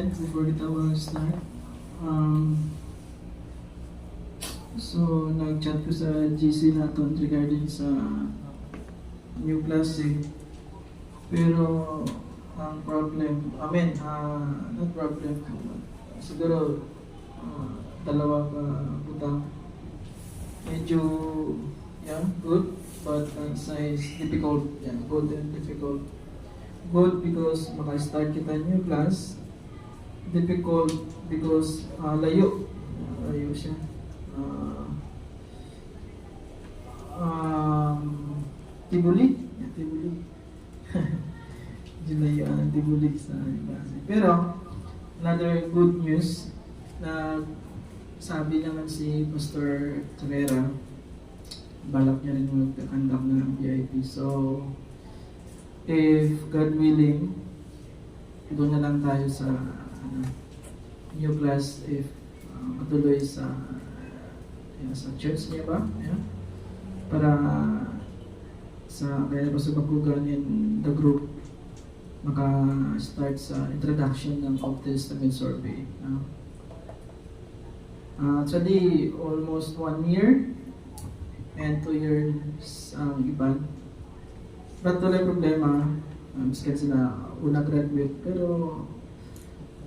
comment before kita mag-start. So, nag-chat ko sa GC natin regarding sa new classic. Pero, ang problem, not problem, siguro, dalawa ka butang. Medyo, good, but size difficult. Good and difficult. Good because maka-start kita new class. Difficult because layo siya. Tibuli. Layo ang tibuli sa klase. Pero, another good news na sabi naman si Pastor Carrera, balak niya rin mag-conduct ng VIP. So, if God willing, doon na lang tayo sa new class if matuloy sa church niya ba? Para kaya pa sa bakugan in the group maka-start sa introduction ng Old Testament survey. Actually, almost 1 year and 2 years iban. But wala problema, miskan sila una graduate, pero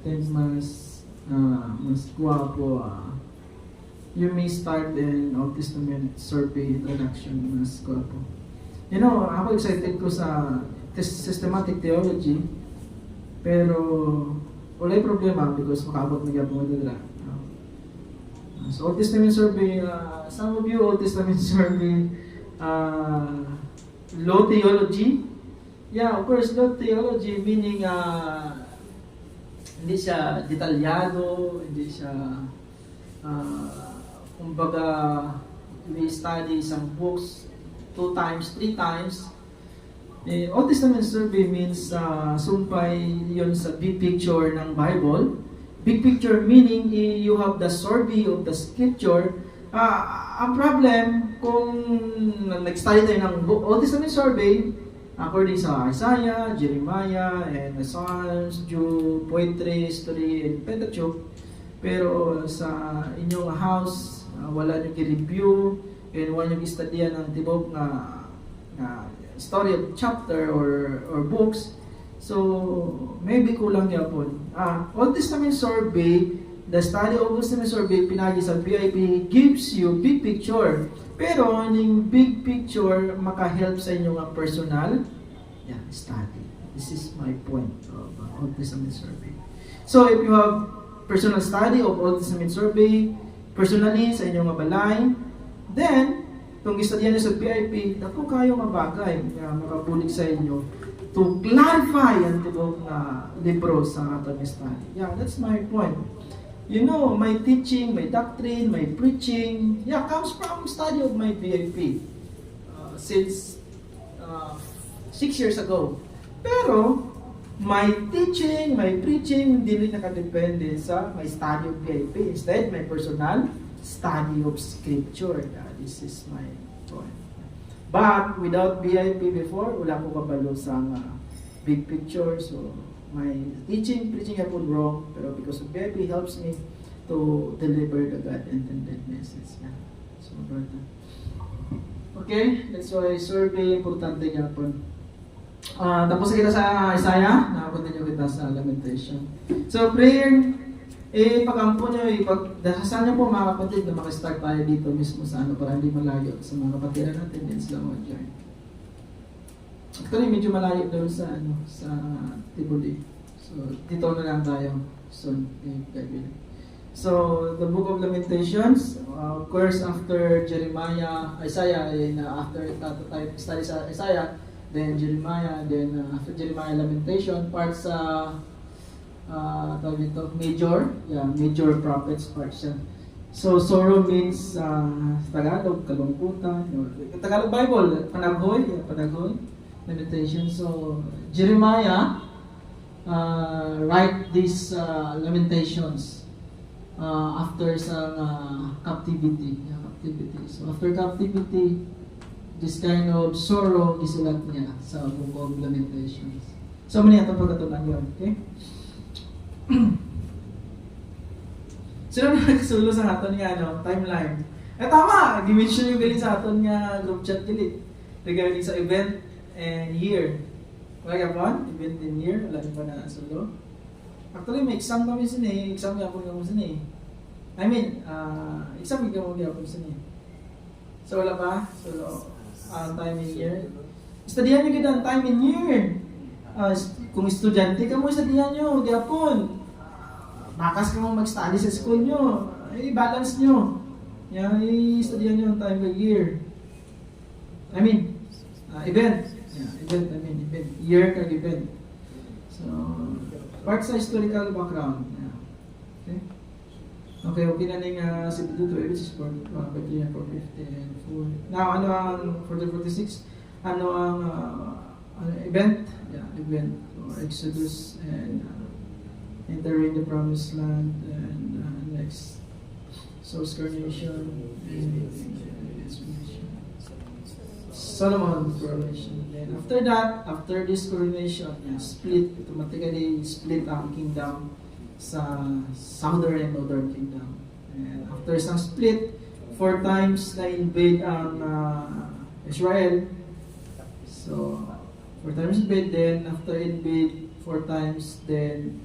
then mas guwapo, you may start in Old Testament survey introduction, mas guwapo. Ako excited ko sa systematic theology, pero wala problema because makabot na gyapon mo dala. So Old Testament survey, some of you Old Testament survey, low theology. Yeah, of course, low theology meaning hindi siya detalyado, hindi siya kumbaga may study some books 2 times, 3 times. Old Testament survey means sumpay yon sa big picture ng Bible. Big picture meaning you have the survey of the scripture. Ang problem kung nag-study tayo ng Old Testament survey according sa Isaiah, Jeremiah, and the Psalms, Jude, Poetry, History, and Pentateuch, pero sa inyong house wala nyo i-review and wala nyo i-studyan ng tibok na story of chapter or books. So, maybe kulang yapon. Old Testament survey, the study of Old Testament survey, pinagi sa VIP, gives you big picture. Pero, yung big picture, maka-help sa inyo nga personal study. This is my point of Old Testament survey. So, if you have personal study of Old Testament survey, personally, sa inyong balay, then, kung istudyan nyo sa VIP, naku kayo mabagay makabulig sa inyo to clarify ang tibok na libro sa atong study. That's my point. My teaching, my doctrine, my preaching, comes from study of my VIP since 6 years ago. Pero, my teaching, my preaching, hindi rin nakadepende sa my study of VIP. Instead, my personal study of Scripture. This is my point. But without VIP before, wala ko kabalo sa big picture. So, my teaching, preaching hapon wrong. Pero because of VIP helps me to deliver the God-intended message. So, brother. Okay, that's why survey, importante hapon. Tapos kita sa Isaiah, nakapunta kita sa Lamentation. So, prayer, pag-ampo nyo, dasal nyo po mga kapatid na makastart tayo dito mismo sa para hindi malayo sa mga kapatiran natin din sila mag-join. Actually, medyo malayo doon sa Tibuli. So, dito na lang tayo soon. So, the book of Lamentations, of course, after Isaiah, and after tayo study sa Isaiah, then Jeremiah, then after Jeremiah, Lamentation, parts sa major prophets part siya. So, sorrow means Tagalog, kalungkutan. Tagalog Bible, panaghoy, Lamentation. So, Jeremiah write these Lamentations after sa captivity. So, after captivity, this kind of sorrow isulat niya sa book of Lamentations. So, muna ito pagkatunan yun. Okay? Sino na nagsulo sa aton nga timeline? Tama! Gi-mention yung galing sa aton nga group chat galit. Regarding sa event and year. Wala ka po? Event and year? Wala pa na sulo? Actually, may exam kami sini. Exam nga po kami sini. I mean, exam nga po kami sini. So, wala pa? So, time and year. Studihan nyo kita ang time and year. Kung estudyante ka mo, studihan nyo. Gapon. Bakas ka mo mag-study sa school nyo. I-balance nyo. Yan, i-studihan nyo ang time and year. I mean, event. Yeah, event. Year kag event. So, part sa historical background. Yeah. Okay, na ning si Duto, which is for 450 and 4. Now, ano ang 446? Ano ang event? Yeah, event. Or Exodus and entering the promised land and next source coronation and Solomon's coronation. Then after that, after this coronation, automatically split ang kingdom sa southern and northern kingdom. And after isang split, 4 times na invade ang Israel. So 4 times invade, then after invade 4 times, then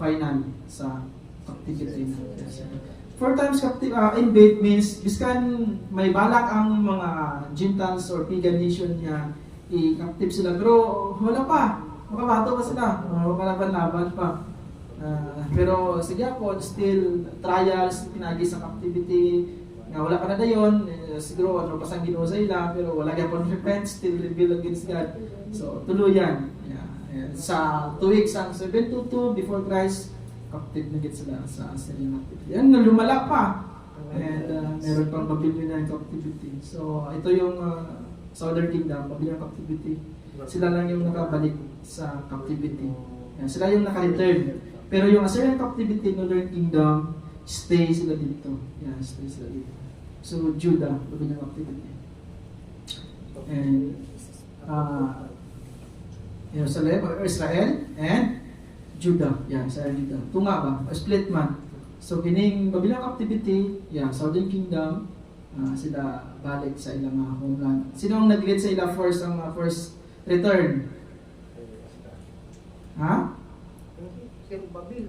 final sa captivity na. 4 times invade means biskan may balak ang mga Gentiles or pagan nation niya i-captive sila, pero wala pa, makabato pa sila, makalaban-laban pa. Pero sige po, still trials, pinagi sa captivity, nga wala pa na dayon, siguro ano pa sang Ginoo sa ila, pero wala gyapon repent, still rebel against God. So tuluyan. Yeah. Sa 2 weeks ang 722 before Christ, captive na gid sila sa Assyrian captivity. Yan, lumala pa. And meron pang Babylonian captivity. So ito yung Southern Kingdom, Babylonian captivity. Sila lang yung nakabalik sa captivity. Yan, sila yung naka-return. Pero yung Assyrian captivity, Northern Kingdom, stay sila dito. Yan, stay sila dito. So Judah, Babylonian captivity. And Jerusalem, or Israel, and Judah. Yan, Israel, Judah. Tunga ba? O split man. So, kining Babylon captivity, Southern Kingdom, sila balik sa ilang homeland. Sino ang nag-lead sa ilang first return? Ha? Babil.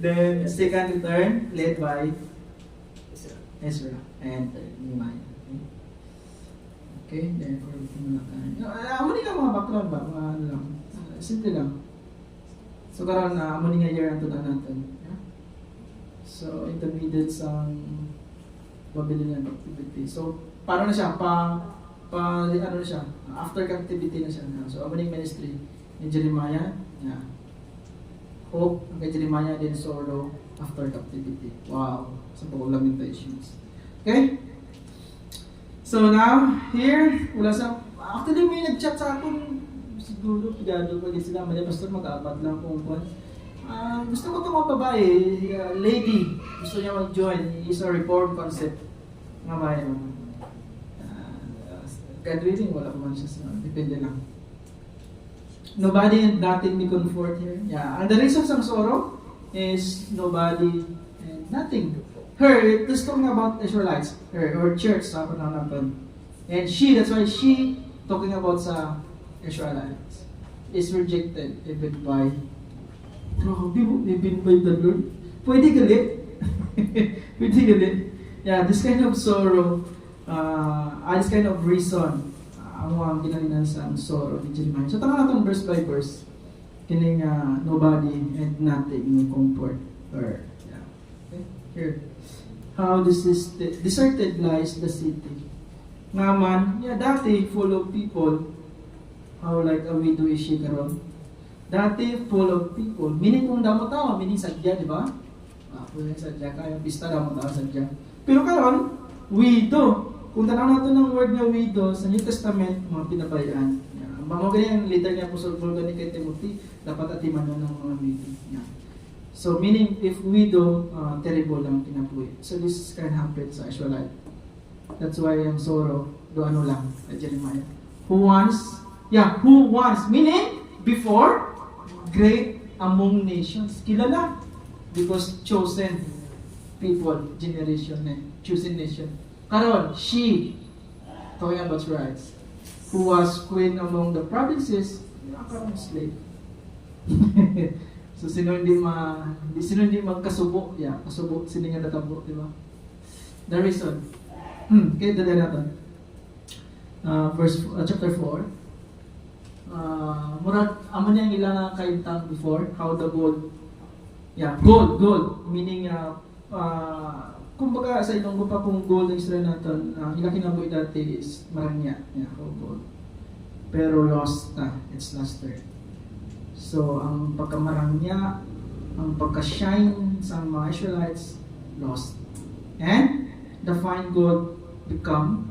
Then, second return, led by Ezra and Nehemiah. Okay, therefore, muna tayo. Amo nga mga background ba? Mga ano lang. Simple lang. So, karon na amo nga year ang tunan natin. Yeah? So, intermediate sa Babylonian captivity. So, paano na siya? Ano na siya? After captivity na siya. So, amo ministry ni Jeremiah. Yeah. Hope, ang kay Jeremiah din sorrow after captivity. Wow. So, lamentations. Okay? So now, here, actually may nag-chat sa akin, siguro, pigado pa sila, mali pastor, mag-aabad lang kung kung. Gusto ko itong mga babae, lady, gusto niya mag-join, is a reform concept. Nga ba yun? God willing, wala ko man siya sa, depende lang. Nobody and nothing may comfort here. Yeah, and the reason ng sorrow is nobody and nothing. Her, it's talking about Israelites, or church sa panahon natin. And that's why she talking about sa Israelites, is rejected even by, even by the Lord. Pwede galit. Pwede galit. Yeah, this kind of sorrow, this kind of reason, ang ginalinan sa sorrow ni Jeremiah. So, tanong natin verse by verse. Kining nobody and nothing may comfort her. Yeah. Okay? Here. How this is deserted lies the city. Naman, dati full of people. How like a widow is she karon? Dati full of people. Meaning kung damo tao, meaning sadya, di ba? Kung sadya kayo, pista damo tao sadya. Pero karon, widow. Kung tanaw natin ng word nga widow sa New Testament, mga pinabayaan. Mga ganyan, letter niya po sa Paul gani kay Timothy, dapat atiman ng mga widow. So meaning if widow, terrible lang kinabuhi. So this can happen sa Israelite. That's why yung sorrow, do ano lang, Jeremiah. Who wants, meaning before, great among nations. Kilala. Because chosen people, generation, chosen nation. Karon, she, talking about rights, who was queen among the provinces, karon slave. So sino hindi magkasubo? Yeah, kasubo sino nga natabo, di ba? The reason. Okay, dali natin. Chapter 4. Murag amo niya ang ilang kaintang before how the gold. Yeah, gold meaning kumbaga sa ilong pa kung gold ang Israel natin, ilang kinabuhi dati is maranya. Yeah, gold. Pero lost na, it's luster. So, ang pagkamarangya, ang pagka-shine sa mga Israelites, lost. And, the fine gold become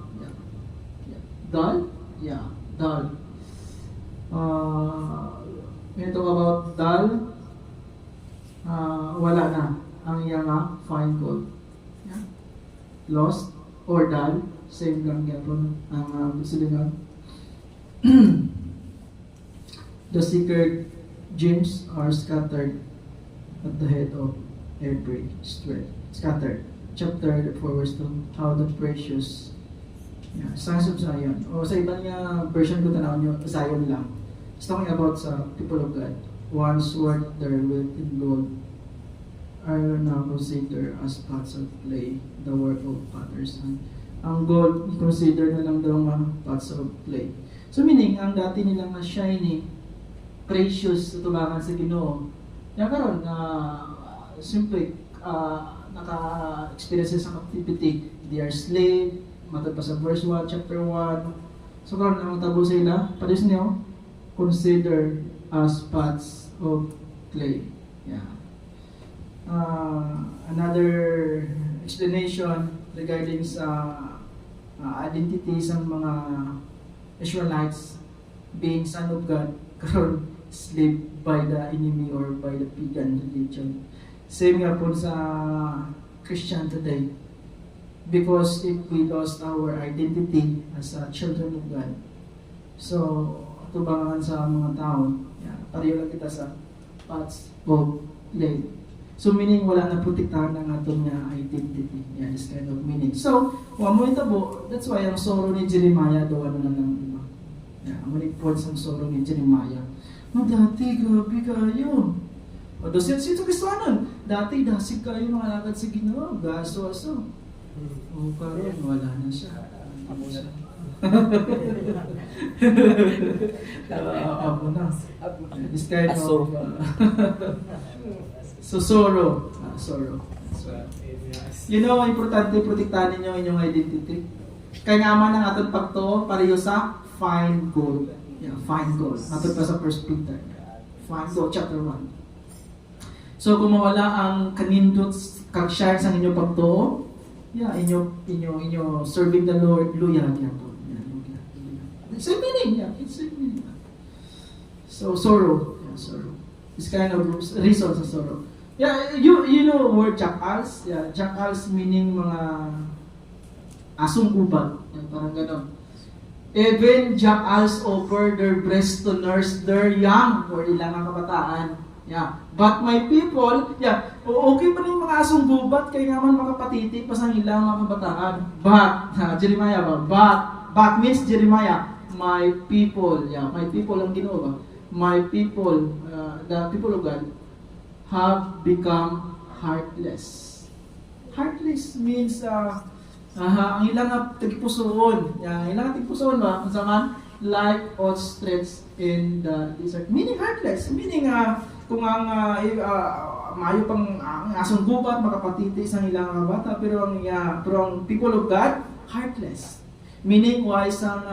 dull? Yeah, dull. When you talk about dull, wala na ang iyang fine gold. Yeah. Lost or dull, same lang yapon ang silingan. The secret gems are scattered at the head of every street. Scattered. Chapter 4 verse 2. How the precious Songs of Zion. O sa ibang version ko tanaw nyo, Zion lang. It's talking about sa people of God. Once worth their weight in gold are now considered as pots of clay, the work of potter's hand. Ang gold, i-consider na lang daw mga pots of clay. So meaning, ang dati nilang shiny, precious tubangan sa Ginoo. Yan karon simple naka-experience sa captivity. They are slave, matod pa sa verse 1, chapter 1. So karon ang tabo sa ila, padis niyo, consider as pots of clay. Yeah. Another explanation regarding sa identity sa mga Israelites being son of God, karon slave by the enemy or by the pagan religion. Same nga po sa Christian today. Because if we lost our identity as children of God, so tubangan sa mga tao, pareho lang kita sa pots of clay. So meaning wala na protektahan ng atong identity. Yeah, this kind of meaning. So, wa mo itabo, that's why ang sorrow ni Jeremiah daw ano na lang, diba? Yeah, ang points ang sorrow ni Jeremiah. Dati grabe kayo. O doon siya Kristohanon. Dati dasig kayo mga alagad sa Ginoo, gaso-aso. O karon wala na siya. Amo na. Amo na. This kind of so sorrow. You know, importante protektahan ninyo inyong identity. Kaya nga man ang atong pagtuo pareho sa fine gold. Yeah, fine gold. Atong pa sa 1 Peter. Fine gold, chapter 1. So kung mawala ang kanindot kag-shine sa inyong pagtuo, inyo serving the Lord, loyal yan po. It's a meaning, it's a meaning. So sorrow. Yeah, sorrow. This kind of reason sa sorrow. Yeah, you know word jackals? Yeah, jackals meaning mga asong ubat. Yeah, parang ganon. Even jackals offer their breast to nurse their young or ilang kabataan. Yeah. But my people, okay pa rin mga asong gubat kaya nga man makapatiti pa sa ilang mga kabataan. But, Jeremiah but means Jeremiah, my people, my people ang Ginoo ba? My people, the people of God, have become heartless. Heartless means ang ilang tigipusoon. Ilang tigipusoon ba? Kung saan like ostrich in the desert. Meaning heartless. Meaning kung ang mayo pang ang asong gubat makapatiti sa ilang bata pero ang people of God heartless. Meaning wise ang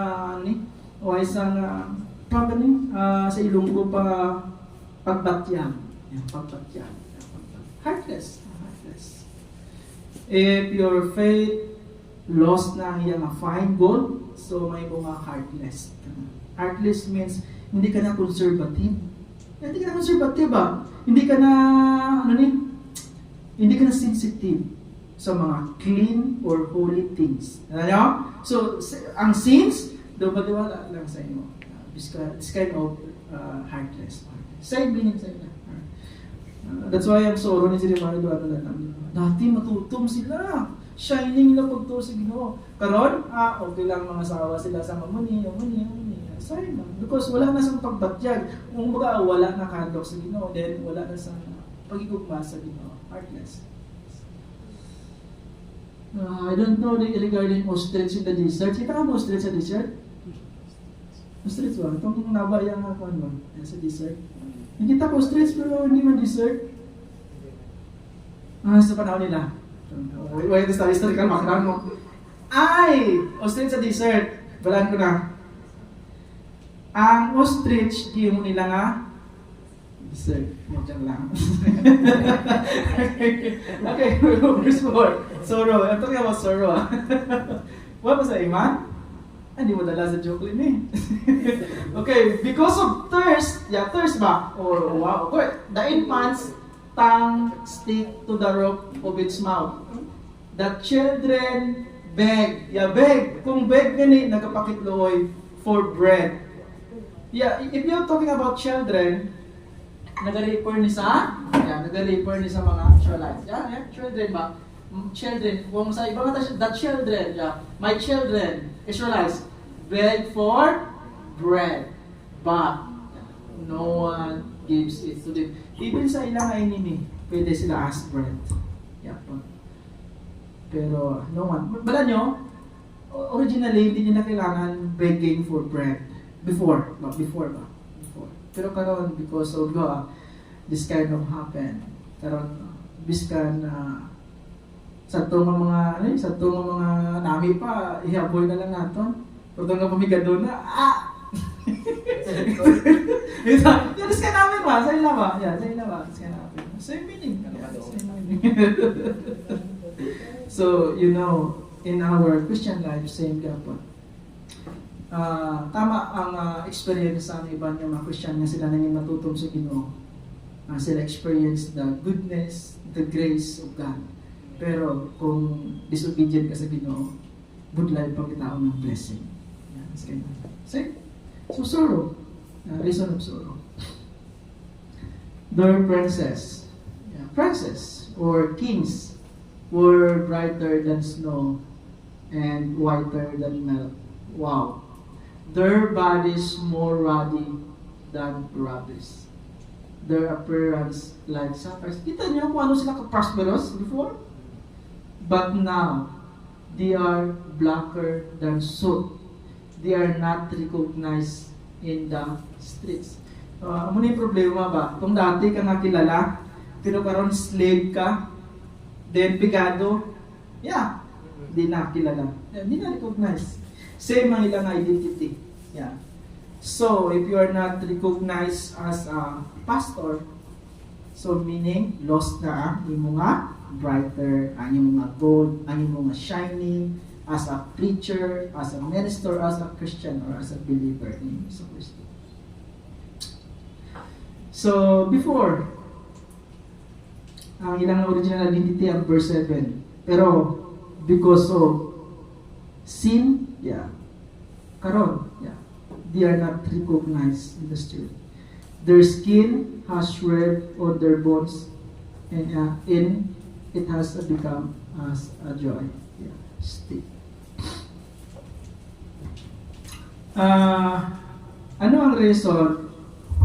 sa ilunggo pa pagbatyang. Pagbatyang. Heartless. If your faith lost na ang iyang fine gold, so may mga heartless. Heartless means hindi ka na conservative. Hindi ka na conservative ba? Hindi ka na sensitive sa mga clean or holy things. Ano? So, ang sins, wala lang sa inyo. This kind of heartless. Side meaning sa inyo. That's why ang sorrow ni Jeremiah doon na namin. Dati matutom sila. Shining na pagto sa Ginoo. Karon, okay lang mga asawa sila sa mamuni. Sayang na. Because wala na sa pagbatyag. Kung baga, wala na kandok sa Ginoo. Then, wala na sa pagigugma sa Ginoo. Heartless. I don't know regarding ostrich in the desert. Kita ka mo ostrich sa desert? Ostrich ba? Itong nabayang ako ano sa desert. Nakita ko ostrich pero hindi man desert. Sa panahon nila. Wait, ito sa historical background mo. Ay! Ostrich sa desert. Balaan ko na. Ang ostrich, di mo nila nga desert. Medyan lang. Okay, verse 4. Sorrow. I'm talking about sorrow. What was that, Iman? Hindi mo dala sa joke eh. Okay, because of thirst. Yeah, thirst ba? Oh, wow. Okay. The infant's tongue stick to the roof of its mouth. The children beg. Yeah, beg. Kung beg gani, nagkapakitloy for bread. Yeah, if you're talking about children, nag-refer ni sa mga Israelites. Yeah, children ba? Children, kung sa ibang the children, yeah, my children, Israelites, beg for bread, but no one gives it to them. Even sa ilang enemy, pwede sila ask bread. Yeah, pero no one. Bala nyo, originally, hindi nila kailangan begging for bread. Before. Pero karon because of this kind of happen. Karon biskan sa tungo mga nami pa ihaboy na lang naton. Pero nga pamigado na Yan diskan namin ba? Sa ila ba? Yeah, sa ila ba? Diskan namin. Same meaning. So, in our Christian life, same gapon. Tama ang experience sa iba ng mga Christian na sila naging matutong sa Ginoo. Sila experience the goodness, the grace of God. Pero kung disobedient ka sa Ginoo, budlay pang kitao ng blessing. See? So sorrow, reason of sorrow. Their princess or kings were brighter than snow and whiter than milk. Wow. Their bodies more ruddy than rabbits. Their appearance like sapphires. Kita niyo kung ano sila ka-prosperous before? But now, they are blacker than soot. They are not recognized in the streets. Ano na yung problema ba? Kung dati ka nga kilala, pero karon slave ka, then bigado, di na kilala. Di na recognize. Same ang ilang identity. Yeah. So, if you are not recognized as a pastor, so meaning, lost na ang mga brighter, ang mga gold, ang mga shining, as a preacher, as a minister, as a Christian, or as a believer in Jesus Christ. So, before, ang ilang original identity ang verse 7. Pero, because of sin, karon, they are not recognized in the street. Their skin has shred on their bones, and it has become as a joy. Stick. Ano ang reason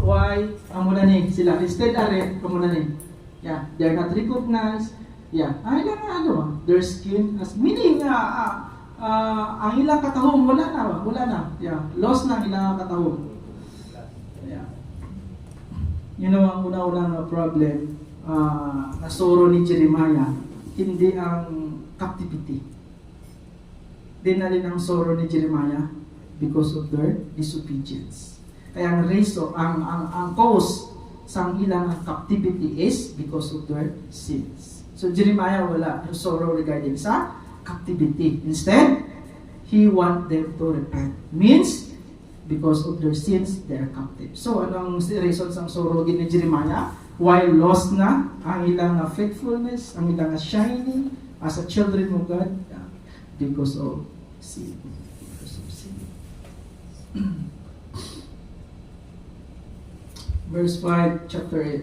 why muna ni sila instead muna ni? They are not recognized. Ay lang their skin has meaning ang ilang katahom wala na. Lost na ang ilang katahom. Ang una-unang problem na sorrow ni Jeremiah, hindi ang captivity. Dinalin ang sorrow ni Jeremiah because of their disobedience. Kaya ang reason, ang cause sa ilang captivity is because of their sins. So Jeremiah wala yung sorrow regarding sa captivity. Instead, he want them to repent. Means, because of their sins, they are captive. So, anong reason sa sorrow ni Jeremiah? While lost na ang ilang faithfulness, ang ilang shining as a children of God, because of sin. Verse 5, chapter 8.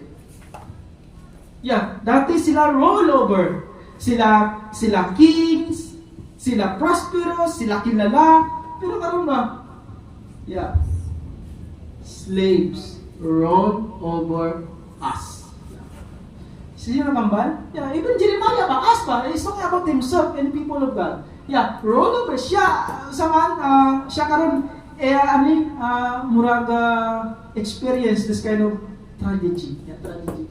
Yeah, dati sila rollover. Sila kings, sila prosperous, sila kilala. Pero karon ba? Yeah. Slaves roll over us. Sino na kambal? Yeah, even Jeremiah pa, us pa, he's talking about himself and people of God. Yeah, roll over siya. Siya karon murag experience this kind of tragedy. Yeah, tragedy.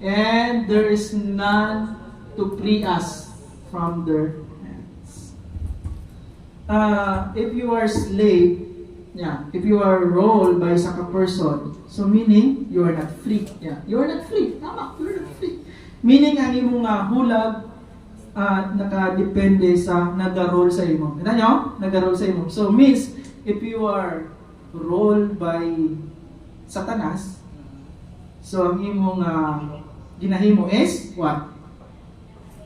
And there is none to free us from their hands. If you are slave, if you are rolled by isang person, so meaning you are not free. Yeah, you are not free. Tama, you are not free. Meaning ang imong hulag nakadepende sa nag-roll sa imo. Kita nyo? Nag-roll sa imo. So means if you are rolled by Satanas, so ang imong ginahimo is what?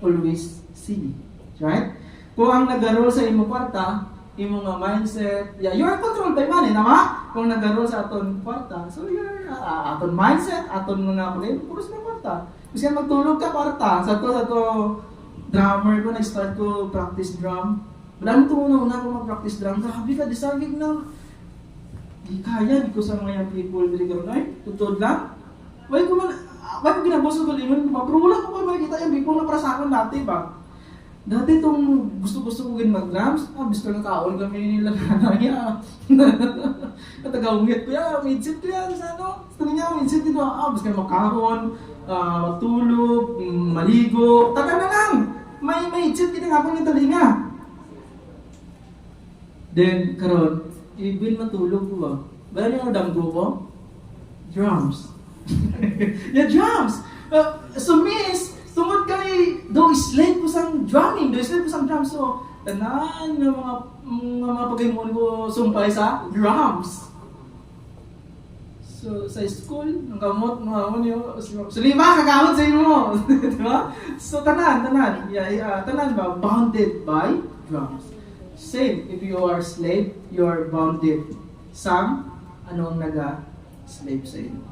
Always sin. Right? Kung ang nag-roll sa imo kwarta, imong mindset, you are controlled by money, tama? Kung nag-roll sa aton kwarta, so your aton mindset, aton mga puros na kwarta. Kasi magtulog ka kwarta, sa to drummer ko, nag-start ko practice drum. Wala nang una ko mag-practice drum. Grabe ka, disagig na. Di kaya, di ko sa mga people, di ko na, tutod lang. Why ko ginaboso ko lingon, pero wala ko makikita yung people na para sa akin dati ba? Dati itong gusto ko mag-drums, gusto ng kaol kami nila na niya. Natagawangit ko yan, midsit ko yan sa ano. Gusto niya, midsit ko, gusto ka makahon, matulog, maligo, taga na lang. May midsit kita nga pang yung talinga. Then, karon, even matulog ko ba? Bala niyo ang damgo ko? Drums. Yeah, drums! So means, tungod kay do slave ko sang drumming, do slave ko sang drums. So, tanan ng mga pagkaimon ko sumpay sa drums. So, sa school, ang kamot, so lima kakamot sa imo. Diba? So, tanan. Tanan ba? Bounded by drums. Same, if you are slave, you are bounded sa anong naga-slave sa imo.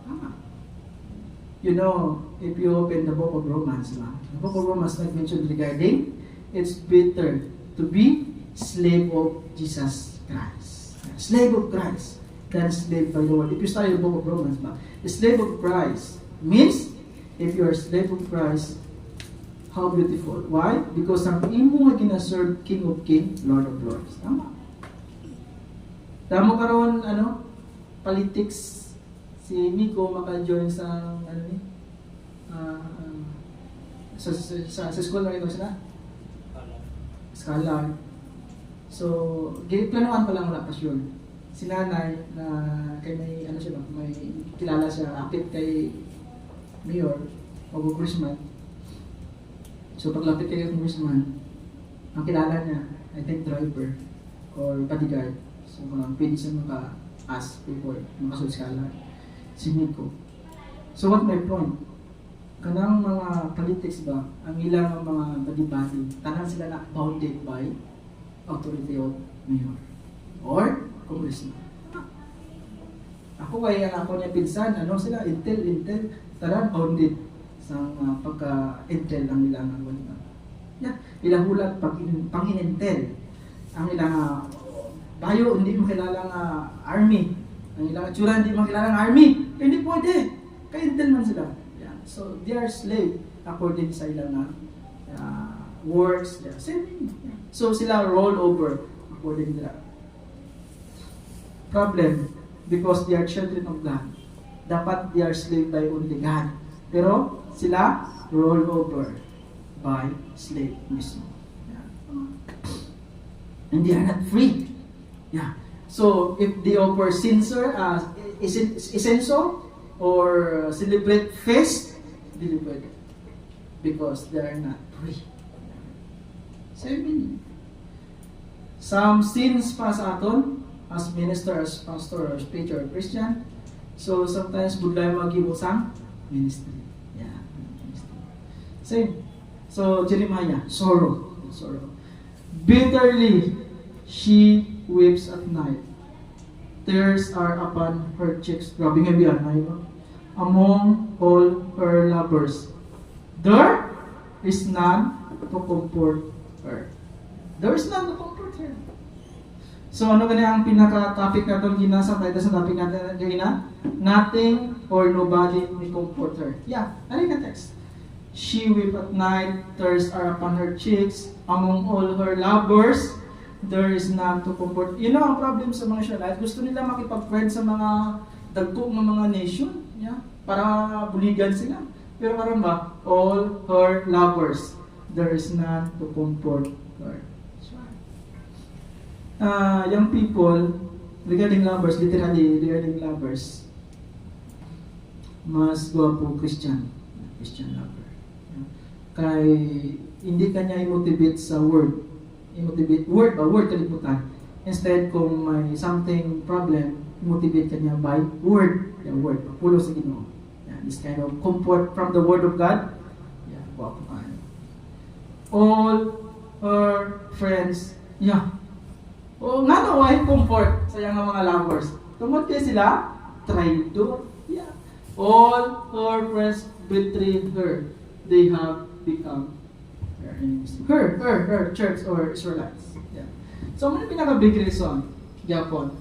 You know, if you open the book of Romans, the book of Romans nag-mention regarding, it's better to be slave of Jesus Christ. Slave of Christ than slave by the world. If you study the book of Romans, the slave of Christ means, if you are slave of Christ, how beautiful. Why? Because ang imo nga gina-serve King of Kings, Lord of Lords. Tama. Tama karon politics. Si Miko maka-join sa sa school na ito sila? Scholar. So, planuhan pa lang wala pa sure. Si nanay na kay may may kilala siya, akit kay Mayor o Congressman. So, paglapit kay Congressman, ang kilala niya, I think driver or bodyguard. So, pwede siya maka-ask people, makasulskala. Si Miko. So what my point? Kanang mga politics ba, ang ilang mga body-body, tanan sila na bounded by authority of mayor or congressman. Ako kaya ako niya pinsan, sila, intel, tanan bounded sa pagka-intel ang ilang wala. Ilang hulat pang-intel. Ang ilang bayo, hindi mo kilala nga army. Ang ilang atsura, hindi makilala ng army. Hindi pwede. Kaya intel man sila. Yeah. So, they are slave according sa ilang works. Yeah. Same thing. Yeah. So, sila roll over according to that. Problem, because they are children of God. Dapat they are slave by only God. Pero, sila roll over by slave mismo. Yeah. And they are not free. Yeah. So, if they offer essential or celebrate feast, deliver it. Because they are not free. Same meaning. Some sins pa sa aton, as minister, as pastor, as preacher, or Christian. So, sometimes budlay mag-ibo sang ministry. Yeah. Same. So, Jeremiah, sorrow. Bitterly, she weeps at night. Tears are upon her cheeks. Grabe nga biyan, among all her lovers. There is none to comfort her. There is none to comfort her. So ano gani ang pinaka-topic natin ginasa tayo sa topic natin kanina? Nothing or nobody will comfort her. Yeah, ano yung text? She weep at night, tears are upon her cheeks, among all her lovers, there is none to comfort. You know, ang problem sa mga Israelites, gusto nila makipag-friend sa mga dagkong ng mga nation, yeah? Para buligan sila. Pero karon ba, all her lovers, there is none to comfort her. Young people, regarding lovers, literally regarding lovers, mas gwapo Christian lover. Kay hindi kanya i-motivate sa word. I-motivate word kalibutan. Instead kung may something problem, i-motivate kanya by word. Yeah, word. Pulo sa Ginoo. Yeah, this kind of comfort from the word of God. Yeah, wow. All her friends, yeah. O nga na why comfort sa iyang mga lovers. Tungod kay sila, traitor. Yeah. All her friends betrayed her. They have become her enemies. Her church or Israelites. Yeah. So, ano yung pinaka-big reason? Yapon.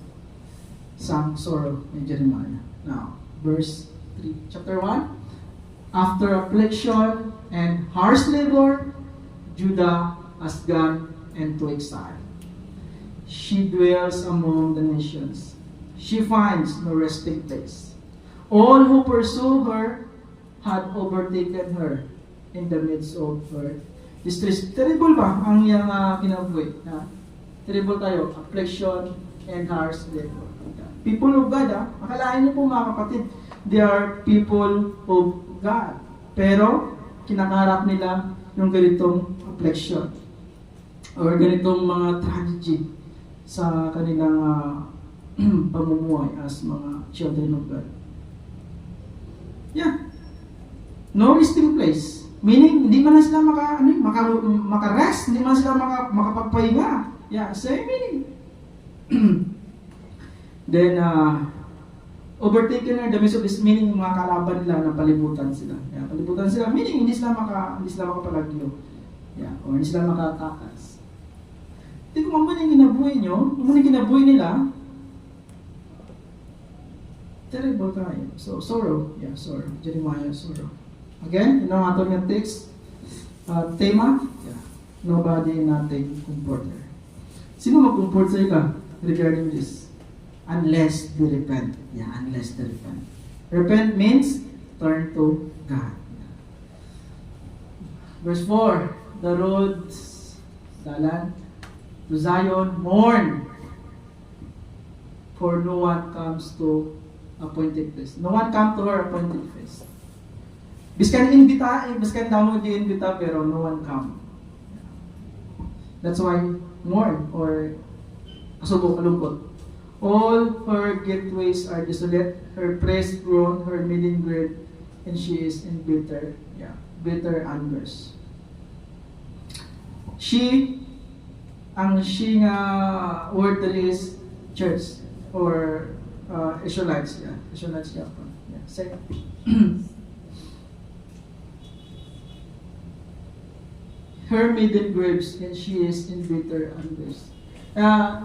Some sorrow in Jeremiah. Now, verse 3. Chapter 1. After affliction and harsh labor, Judah has gone into exile. She dwells among the nations. She finds no resting place. All who pursue her had overtaken her in the midst of her distress. Terrible ba ang iyang kinabuhi? Terrible tayo. Affliction and harsh labor. People of God, akalain niyo po mga kapatid, they are people of God. Pero, kinakarap nila yung ganitong affliction or ganitong mga tragedy sa kanilang pamumuhay as mga children of God. Yeah. No resting place. Meaning, hindi man sila maka-rest, hindi man sila makapagpahinga. Yeah, same meaning. Then, overtaken her, the midst of this meaning, mga kalaban nila na palibutan sila. Yeah, palibutan sila, meaning hindi sila makapalagyo. Yeah, o hindi sila makatakas. Hindi kung muna yung ginabuhay nyo, muna yung ginabuhay nila, terrible tayo. So, sorrow. Yeah, sorrow. Jeremiah, sorrow. Again, yun ang atong yung text. Tema, yeah. Nobody, nothing, comforter. Sino mag-comfort sa ika regarding this? Unless they repent. Yeah, unless they repent. Repent means turn to God. Verse 4, the roads, dalan, to Zion, mourn, for no one comes to appointed place. No one come to her appointed place. Biskan damo di invita, pero no one come. That's why mourn or kasubo kalungkot. All her gateways are desolate, her praise grown, her meeting great, and she is in bitter angers. Ang she nga word there is church or Israelites, yeah. Israelites, yeah. Say. Her maiden grapes, and she is in bitter anguish.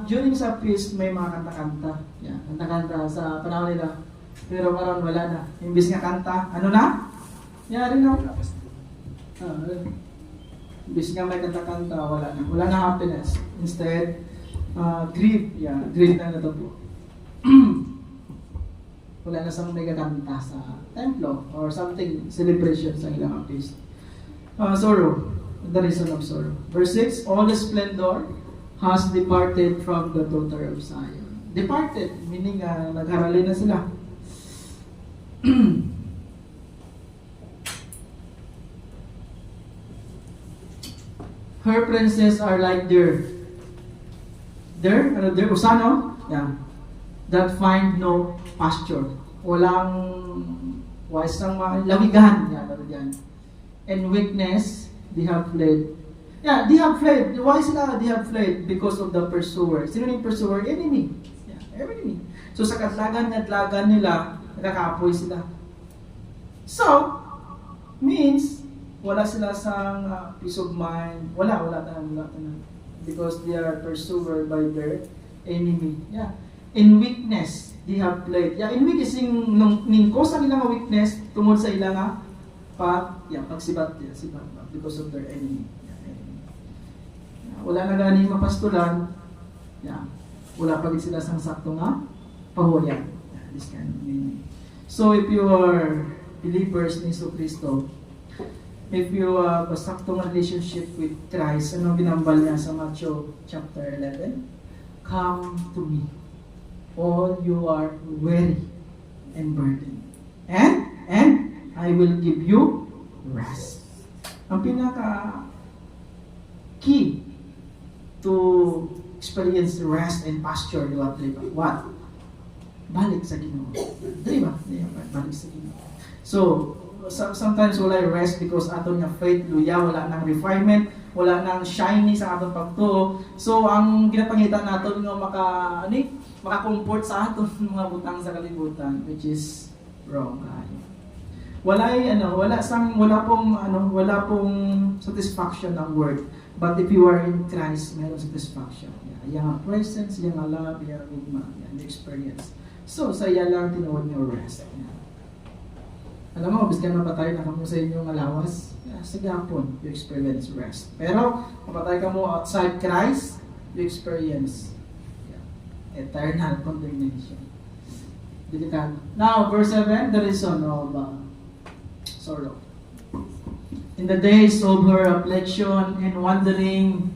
During sa feast, may mga kanta-kanta. Yeah, kanta-kanta sa panahon nila. Pero karon wala na. Imbis nga kanta, ano na? Yari na. Imbis nga may kanta-kanta, wala na. Wala na happiness. Instead, grief. Yeah, grief na ito po. Wala na sa may kanta sa templo or something, celebration sa ilang feast. Sorrow. The reason of sorrow. Verse 6, all the splendor has departed from the daughter of Zion. Departed, meaning nagharali na sila. Her princes are like deer. Deer? Ano deer? Usano? Yeah. That find no pasture. Wais ng lawigan. Yeah, lawigan. And weakness, they have fled. Yeah, they have fled. Why sila they have fled? Because of the pursuer. Sino yung pursuer? Enemy. Yeah, enemy. So sa katlagan nila, nakakapoy sila. So, means, wala sila sa peace of mind. Wala tanan. Because they are pursued by their enemy. Yeah. In weakness, they have played. Yeah, in weakness, ning cause ang ilang weakness, tungod sa ilang pagsibat. Yeah, sibat. Because of their enemy. Yeah, enemy. Yeah, wala na ganing mapastoran. Yeah. Wala pa sila sang sakto nga pahuyan. Yeah, this kind of meaning. So, if you are believers ni Kristo, if you have a saktong relationship with Christ, ano ginambal niya sa Matthew chapter 11? Come to me, all you are weary and burdened, and I will give you rest. Ang pinaka key to experience rest and pasture, di ba? What? Balik sa Ginoo. Di ba? Balik sa Ginoo. So, sometimes wala rest because aton nga faith luya, wala nang refinement, wala nang shiny sa aton pagtuo. So ang ginapangita naton nga maka-comfort sa aton mga butang sa kalibutan, which is wrong. Wala pong satisfaction ng word. But if you are in Christ, meron satisfaction. Yang presence, yang love, yang ugma, yang experience. So sa iya lang tinuod nga rest. Alam mo, bis ka mapatay na kamo sa inyong alawas, sige hapon, you experience rest. Pero, mapatay ka mo outside Christ, you experience eternal condemnation. Delikado. Now, verse 7, the reason of sorrow. In the days of her affliction and wandering,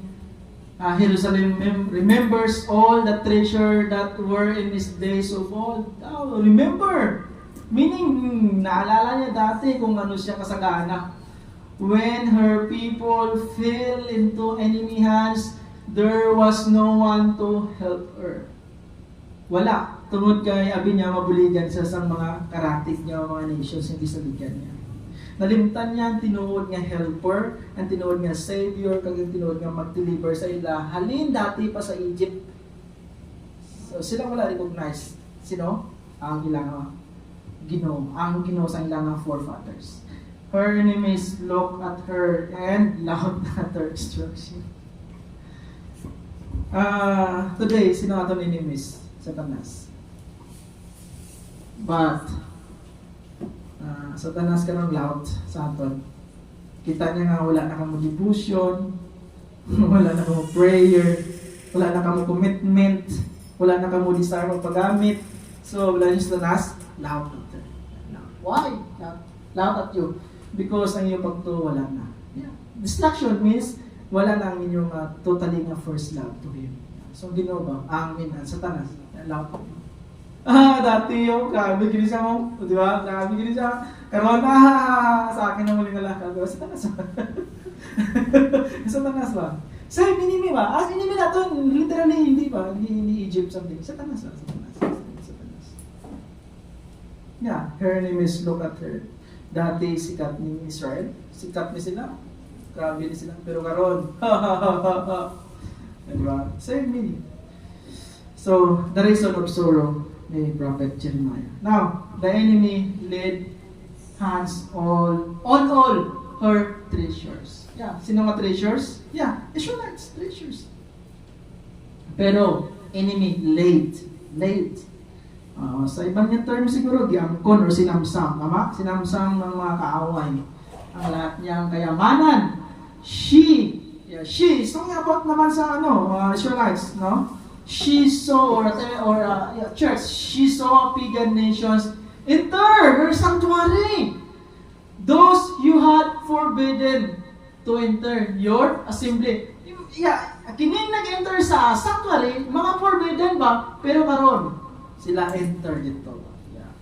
Jerusalem remembers all the treasure that were in his days of old. Oh, remember! Meaning, naalala niya dati kung ano siya kasagana. When her people fell into enemy hands, there was no one to help her. Wala. Tungod kay abi niya mabuligan siya sa mga karatig niya, mga nations, hindi sa bigyan niya. Nalimtan niya ang tinuod nga helper, ang tinuod nga savior, kag ang tinuod nga mag-deliver sa ila. Halin dati pa sa Egypt. So sila wala recognize. Sino? Ang ilang ang Ginoo sa ilang forefathers. Her enemies look at her and laugh at her destruction. Today, sino aton enemies? Satanas. But Satanas ka ng loud sa aton. Kita niya nga wala na kamo devotion, wala na kamo prayer, wala na kamo commitment, wala na kamo desire magpagamit. So, wala niya Satanas, loud at her. Why? Loud at you. Because ang iyong pagtuo wala na. Yeah. Distraction means wala na ang inyong totally nga first love to Him. So, Ginoo ba? Ang Satanas, loud at you. Dati yung grabe gini siya mo. Di ba? Grabe gini siya. Karoon sa akin na muli na lakad. Satanas ba? Satanas ba? Sa minimi ba? Minimi na to. Literally, hindi ba? Hindi Egypt something. Satanas ba? Satanas. Yeah, her enemies look at her. Dati sikat ni Israel. Sikat ni sila. Grabe ni sila. Pero karoon. Diba? Same meaning. So, the reason of sorrow ni Prophet Jeremiah. Now, the enemy laid hands on all her treasures. Yeah, sino nga treasures? Yeah, Israelites treasures. Pero, enemy laid. Sa ibang yung term siguro, giamkon or sinamsam. Tama? Sinamsam ng mga kaaway. Ang lahat niyang kayamanan. She, so nga about naman sa Israelites, no? She saw, church, she saw pagan nations enter her sanctuary. Those you had forbidden to enter your assembly. Yeah, kining nag-enter sa sanctuary, mga forbidden ba? Pero karon sila enter dito.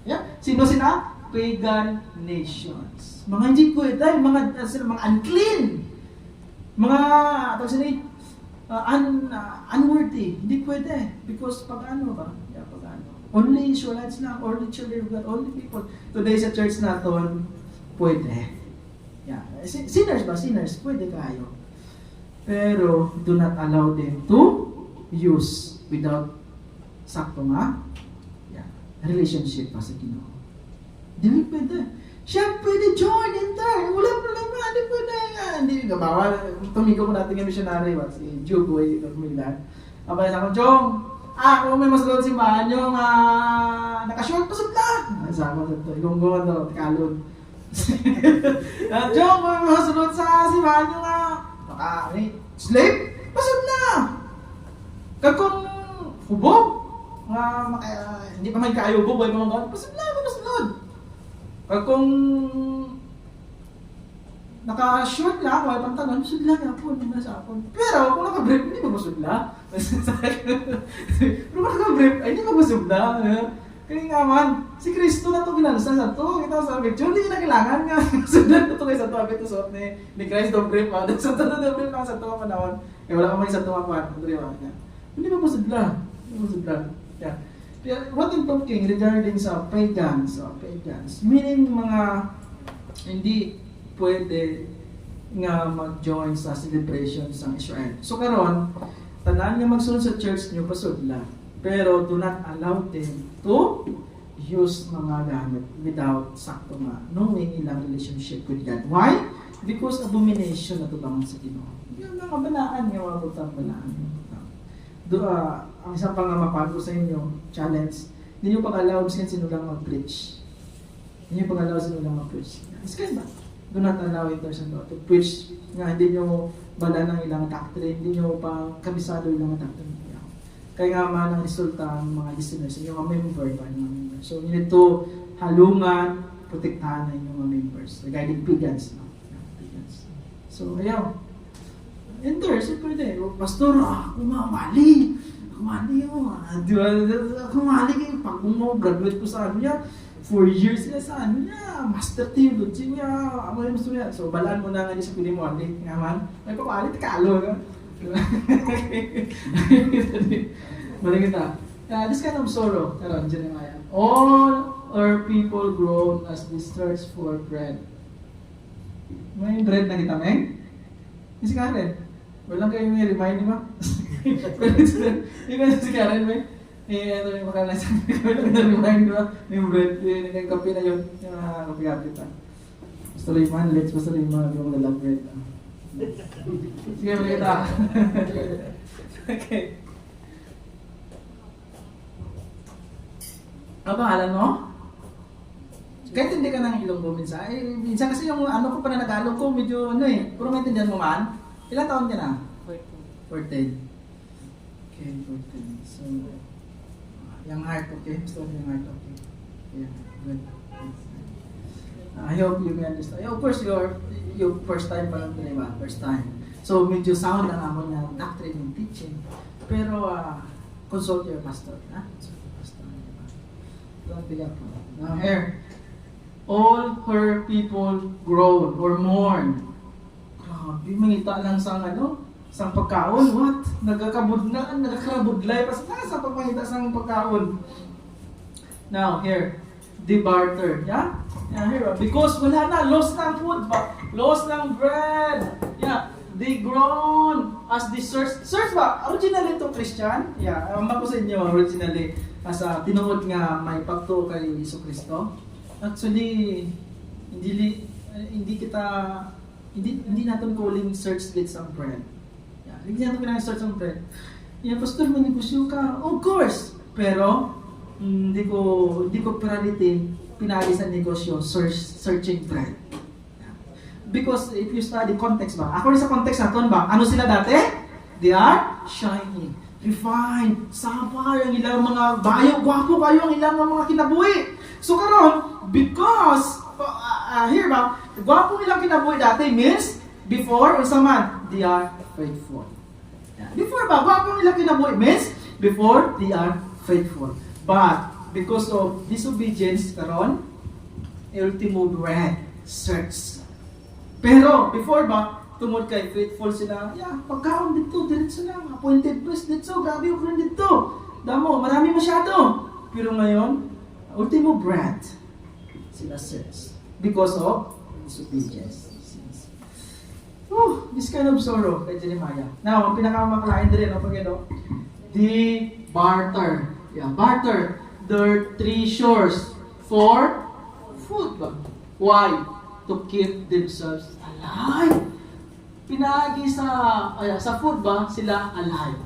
Yeah. Sino sila? Pagan nations. Mga hindi pwede, mga unclean. Mga unworthy. Hindi pwede. Because pag-ano ba? Yeah, pag-ano. Only Israelites lang, only children of God, only people. Today sa church natin, pwede. Yeah. Sinners ba? Sinners. Pwede kayo. Pero, do not allow them to use without sakto nga relationship pa sa Ginoo. Dili pwede. siya pwede join intern. Wala problema, hindi pwede nga. Hindi ka bawal. Tumigo ko natin yung missionary, si Jugoy Dormilan. Abay sa akong, Jong, kung may masunod si Manyo nga nakashort pasod lang. Sama sa ito, ilunggo ito, kalon. Jong, kung may masunod sa si Manyo nga slave, pasod na. Kagkong hubog, hindi pa may kaayubog, ay mga gawin, pasod na, masunod. Kagkong naka-short lang, wala pang tanong, pasod lang yapon, hindi na sa apon. Pero kung naka-brief, hindi pa pasod lang. Pero kung naka-brief, ay hindi pa pasod lang. Kaya nga man, si Kristo na ito ginansa sa ito. Kita sa picture, hindi na kailangan nga. Sundan ito kayo sa ito. Abit ito suot ni Christ, don't brief. Sa ito na don't brief sa ito ka panahon. Kaya wala ka may sa ito ka panahon. Hindi pa pasod lang. Hindi pa pasod lang. What I'm talking regarding sa pagans, meaning mga hindi pwede nga mag-join sa celebration sa Israel. So karon, tanan nga magsunod sa church niyo pasod lang. Pero do not allow them to use mga gamit without sakto nga knowing ilang relationship with God. Why? Because abomination na ito naman sa Ginoo. Yung mga banaan nga mga butang banaan. Ang isang pang mapago sa inyo, challenge, hindi nyo pag-allow sino lang mag-preach. Hindi nyo pag-allow sino lang mag-preach. Is ba? Do not allow others to preach nga hindi nyo bala ng ilang doctrine, hindi nyo pa kabisado ilang doctrine. Kaya nga man ang resulta ng mga listeners, yung mga member ba, yung mga members. So, you need to halungan, protektahan na yung mga members regarding pagans. No? Pagans. So, ayaw. Enter, so pwede. Pastor, kumamali. Kumali mo. Kumali kayo. Pag graduate ko sa ano niya, 4 years na sa ano niya, master theology niya, ano yung gusto niya. So, balaan mo na nga niya sa pili mo, alik. Nga man, may papali, tikalo. Balik kita. This kind of sorrow, Jeremiah. All our people groan as they search for bread. May bread na kita, Meng? Si Karen. Walang kayo may remind, di ba? Hindi ka si Karen, Meng? Ito yung makalas. Walang na remind, di ba? Yung bread, yung kape na yun. Yung kape-kape pa. Basta Rayman, let's basta Rayman. Yung lalang bread. Sige, balik kita. Okay. Ano pangalan mo? Kahit hindi ka ng Ilonggo minsan. Minsan kasi yung ano ko pa na Tagalog ko, medyo ano Pero maintindihan mo man? Ilang taon ka na? 14. Okay, 14. So, yung heart, okay? Gusto ko yung heart, okay? Yeah, good. I hope you may understand. Of course, your first time pa lang, diba? First time. So, medyo sound ang amo niya, doctrine and teaching. Pero, consult your pastor. Consult your pastor. Don't be up. Now, here. All her people groan or mourn. Grabe, mangita lang sa sang pagkaon. What? Nagkakarabudlay pa sa pagmangita sang pagkaon. Now, here. The barter. Yeah? Yeah, here. Because wala na. Lost ng food. Lost ng bread. Yeah. They groan as they search. Search ba? Originally to Christian? Yeah. Amba ko sa inyo, originally. Asa tinuod nga may pagto kay Hesus Kristo. Actually, hindi natin calling search with some bread. Yeah. Hindi natin kailangan search some bread. Yeah, pastor, manegosyo ka. Of course. Pero, hindi ko priority pinali sa negosyo searching bread. Because if you study context ba, ako rin sa context natin ba, ano sila dati? They are shining, refined, sapphire, ang ilang mga bayo, gwapo kayo, ang ilang mga kinabuhi. So karon, because, here ba, gwapo ilang kinabuhi dati means, before, or saman, they are faithful. Before ba, gwapo ilang kinabuhi means, before, they are faithful. But, because of disobedience, karon, ultimo bread, search. Pero, before ba, tungod kay faithful sila, pagkaon dito, diretso lang, appointed priest dito, grabe yung friend dito. Damo, marami masyado. Pero ngayon, ultimo bread, sila search. Because of disobedience. This kind of sorrow kay Jeremiah. Now, ang pinakamakalain din, the barter. Yeah, barter their treasures for food ba? Why? To keep themselves alive. Pinagi sa food ba, sila alive.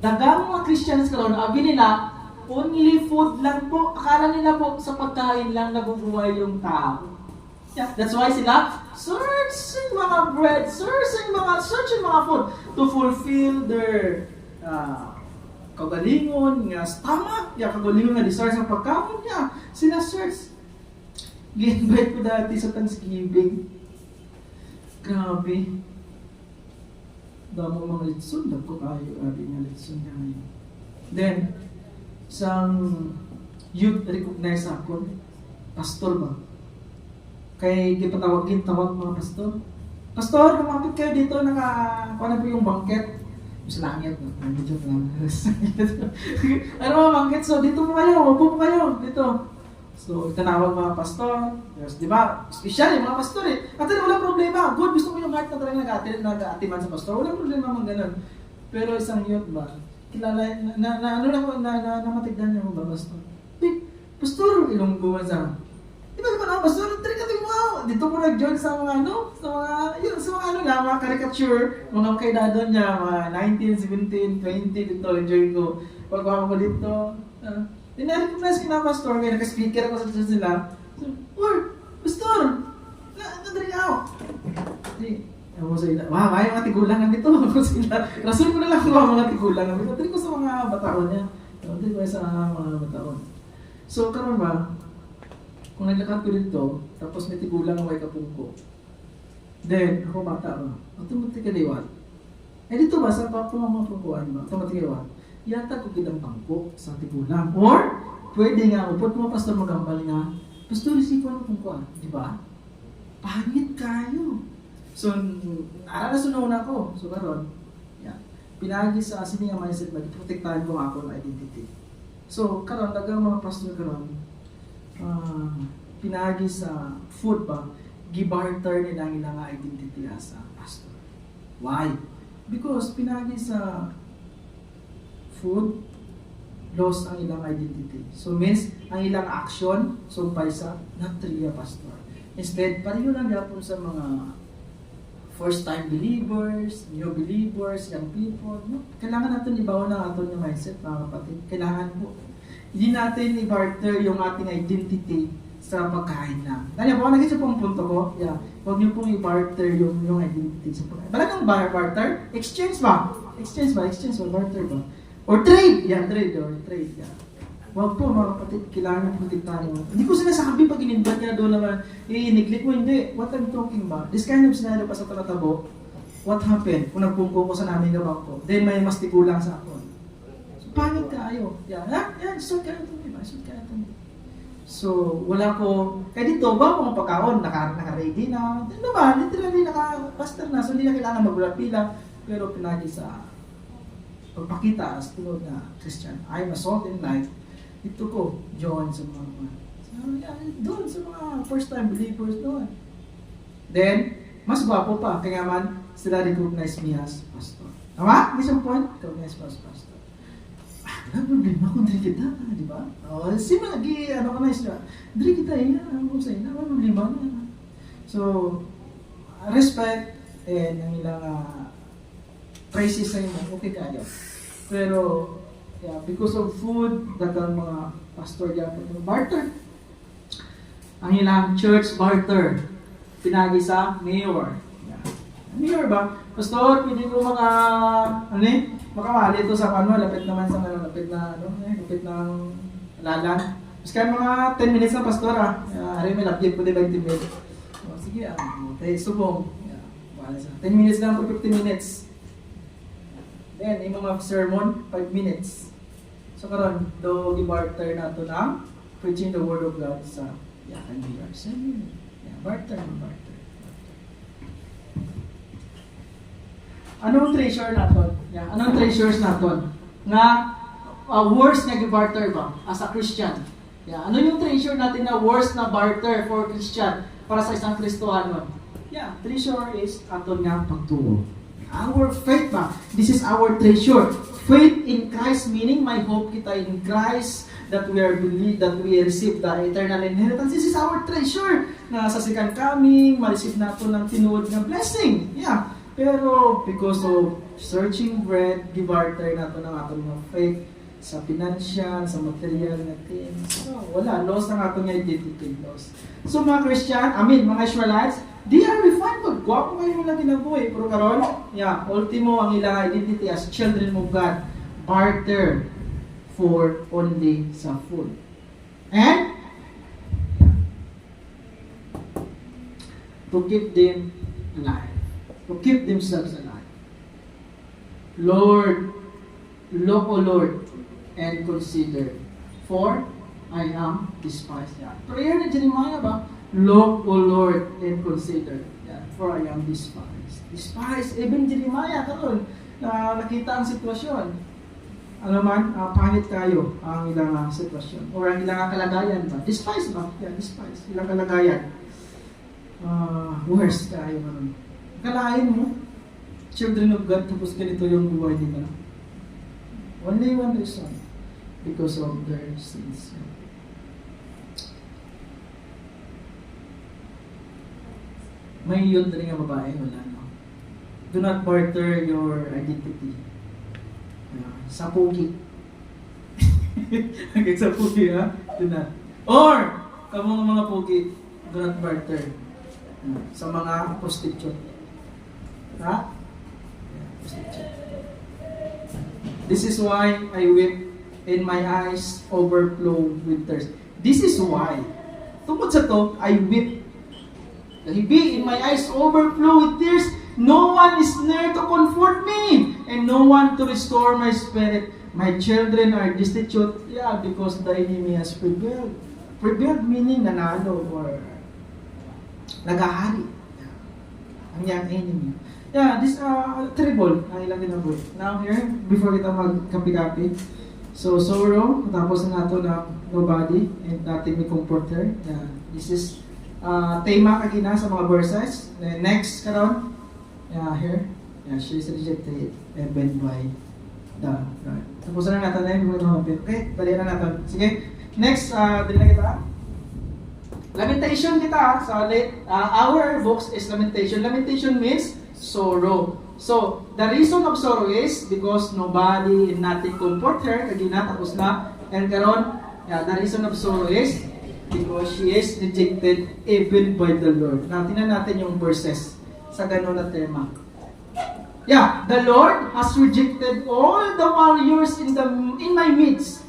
Dagang mga Christians karon, abi nila, only food lang po. Akala nila po sa pagkain lang nabubuhay yung tao. Yeah, that's why sila searching mga bread, searching mga food to fulfill their kagalingon nga stomach, ya kagalingon nga desire sa pagkaon niya. Sila search. Gi-invite ko dati sa Thanksgiving. Grabe. Damo mga litson, dagko kayo, abi nga litson niya. Then, isang youth recognize ako, pastor ba? Kay tawag mga pastor. Pastor, lumapit kayo dito, kuha na po yung bangket. Sa langit, medyo lang. Ano mga bangket? So, dito po kayo, upo po kayo, dito. So, itanawag mga pastor. Yes, di ba? Special yung mga pastor eh. At walang problema. Good, gusto mo yung heart na talaga nag-aatiman sa pastor. Walang problema mang ganun. Pero isang youth ba? Kilala, namatigdan niya mo ba, pastor? Pastor, Ilonggo sa di ba naman ako, pastor, trikating mo ako. Dito ko nag-join sa mga mga caricature, mga kaedadon niya, mga 19, 17, 20, dito, enjoy ko. Pagkama ko dito, na-recognize ko na pastor, kaya naka-speaker ako sa sila. So, pastor, nadali ako. Ako sa ila, wow, ay mga tigulangan dito. Ako sa ila, rason ko na lang mga tigulangan dito. Dali ko sa mga bataon niya. Dali ko sa mga bataon. So, karon ba, kung naglakad ko dito, tapos may tigulang away kapungko. Then, ako bata ba? Automatic kaliwat. Dito ba, sa mga pungkuan ba? Automatic kaliwat. Yata ko kitang pangko sa tigulang. Or, pwede nga, upot mo, pastor, magambal nga. Pastor, isipan mo pungkuan. Di ba? Pangit kayo. So, narasunod ako. So, karon, pinagi sa sini nga mindset ba, protektahan ko ako ng identity. So, karon, dagang mga pastor karon, pinagi sa food ba, gibarter nila ang ilang identity as a pastor. Why? Because pinagi sa food, lost ang ilang identity. So means, ang ilang action, sumpay sa not really a pastor. Instead, pareho lang yapon sa mga first-time believers, new believers, young people. No? Kailangan natin ibawa na aton yung mindset, mga kapatid. Kailangan po. Hindi natin i-barter yung ating identity sa pagkain lang. Kaya po, naging sa pong punto ko, huwag niyo pong i-barter yung identity sa pagkain. Balagang barter? Exchange ba? Exchange ba? Barter ba? Or trade! Trade. Huwag po mga kapatid, kailangan po tignan mo. Hindi ko sinasabi pag in-invite ka doon naman, neglect mo, hindi. What I'm talking about, this kind of scenario pa sa talatabo, what happened kung nagpungko ko sa namin gawang ko? Then may mas tikulang sa ako. Pangit kayo. Suot ka natin. So, wala ko, kaya dito ba mga pagkaon, naka-ready na, ano ba, literally naka-pastor na, so hindi na kailangan magulap-pila, pero pinagi sa pagpakita as tulad na Christian, I'm a salt in life, dito ko, join sa mga, doon sa mga first-time believers doon. Then, mas gwapo pa, kaya man, sila recognize me as pastor. Tama? May isang point, recognize me as pastor. Wala problema kung dili kita, di ba? Ano ka na isla? Dili kita, kung sa ina, wala problema na. So, respect, and ang ilang praises sa inyo, okay kayo. Pero, because of food, dagang mga pastor dyan, barter. Ang ilang church barter, pinagi sa mayor. Mayor ba? Pastor, pwede ko makamali ito sa lapit naman sa lapit ng lalang. Mas kaya mga 10 minutes na pastor may lapit po di 20 minutes. Sige, subong. 10 minutes lang po 15 minutes. Then, yung mga sermon, 5 minutes. So karon do gi-barter na ito ng preaching the word of God sa conveyors. Barter. Anong treasure naton? Anong treasures naton? Nga words nga gi-barter ba as a Christian? Ano yung treasure natin na words na barter for Christian para sa isang Kristohanon? Treasure is aton nga pagtuo. Our faith ba? This is our treasure. Faith in Christ, meaning may hope kita in Christ, that we are believe that we receive the eternal inheritance. This is our treasure na sa second coming, ma-receive nato ng tinuod nga blessing. Yeah. Pero because of searching bread, gibarter nato ng aton nga faith sa financial, sa material na things. So, wala. Lost ang ato nga identity. Lost. So mga Christian, mga Israelites, they are refined God. Gwapo kayo nila ginabuhi. Pero karon, ultimo ang ilang identity as children of God. Barter for only sa food. And to keep them alive. To keep themselves alive. Lord, look, O Lord, and consider, for I am despised. Prayer ni Jeremiah ba? Look, O Lord, and consider, for I am despised. Despised. Even Jeremiah, karon nakita ang sitwasyon. Ano man, pangit kayo ang ilang sitwasyon. Or ang ilang kalagayan ba? Despised ba? Yeah, despised. Ilang kalagayan. Worse kayo. Kalain mo, children of God, tapos ganito yung buhay nila. Only one reason. Because of their sins. May yun rin nga babae, wala no. Do not barter your identity. Sa pugi. Hanggang sa pugi, ha? Do not. Or, kamong mga pugi, do not barter. Sa mga prostitute. Ha? Prostitute. This is why I weep and my eyes overflow with thirst. This is why. Tungkol sa to, I weep. Dahil in my eyes overflow with tears. No one is near to comfort me, and no one to restore my spirit. My children are destitute, because the enemy has prevailed. Prevailed meaning nanalo or nagahari. Ang young enemy. This terrible ang ilang ginabuhi. Now here, before kita magkapi-kapi, so sorrow, tapos na nato na nobody, and natin may comforter. This is tema kagina sa mga verses. Next karon. Here. She is rejected even by the Lord. Tapos na natin na yung mga okay, dali na natin. Sige. Next, dali na kita. Lamentation kita. So, our books is lamentation. Lamentation means sorrow. So, the reason of sorrow is because nobody and nothing comfort her. Kagina, tapos na. And karon, the reason of sorrow is because she is rejected even by the Lord. Tingnan natin yung verses sa ganun na tema. The Lord has rejected all the warriors in my midst.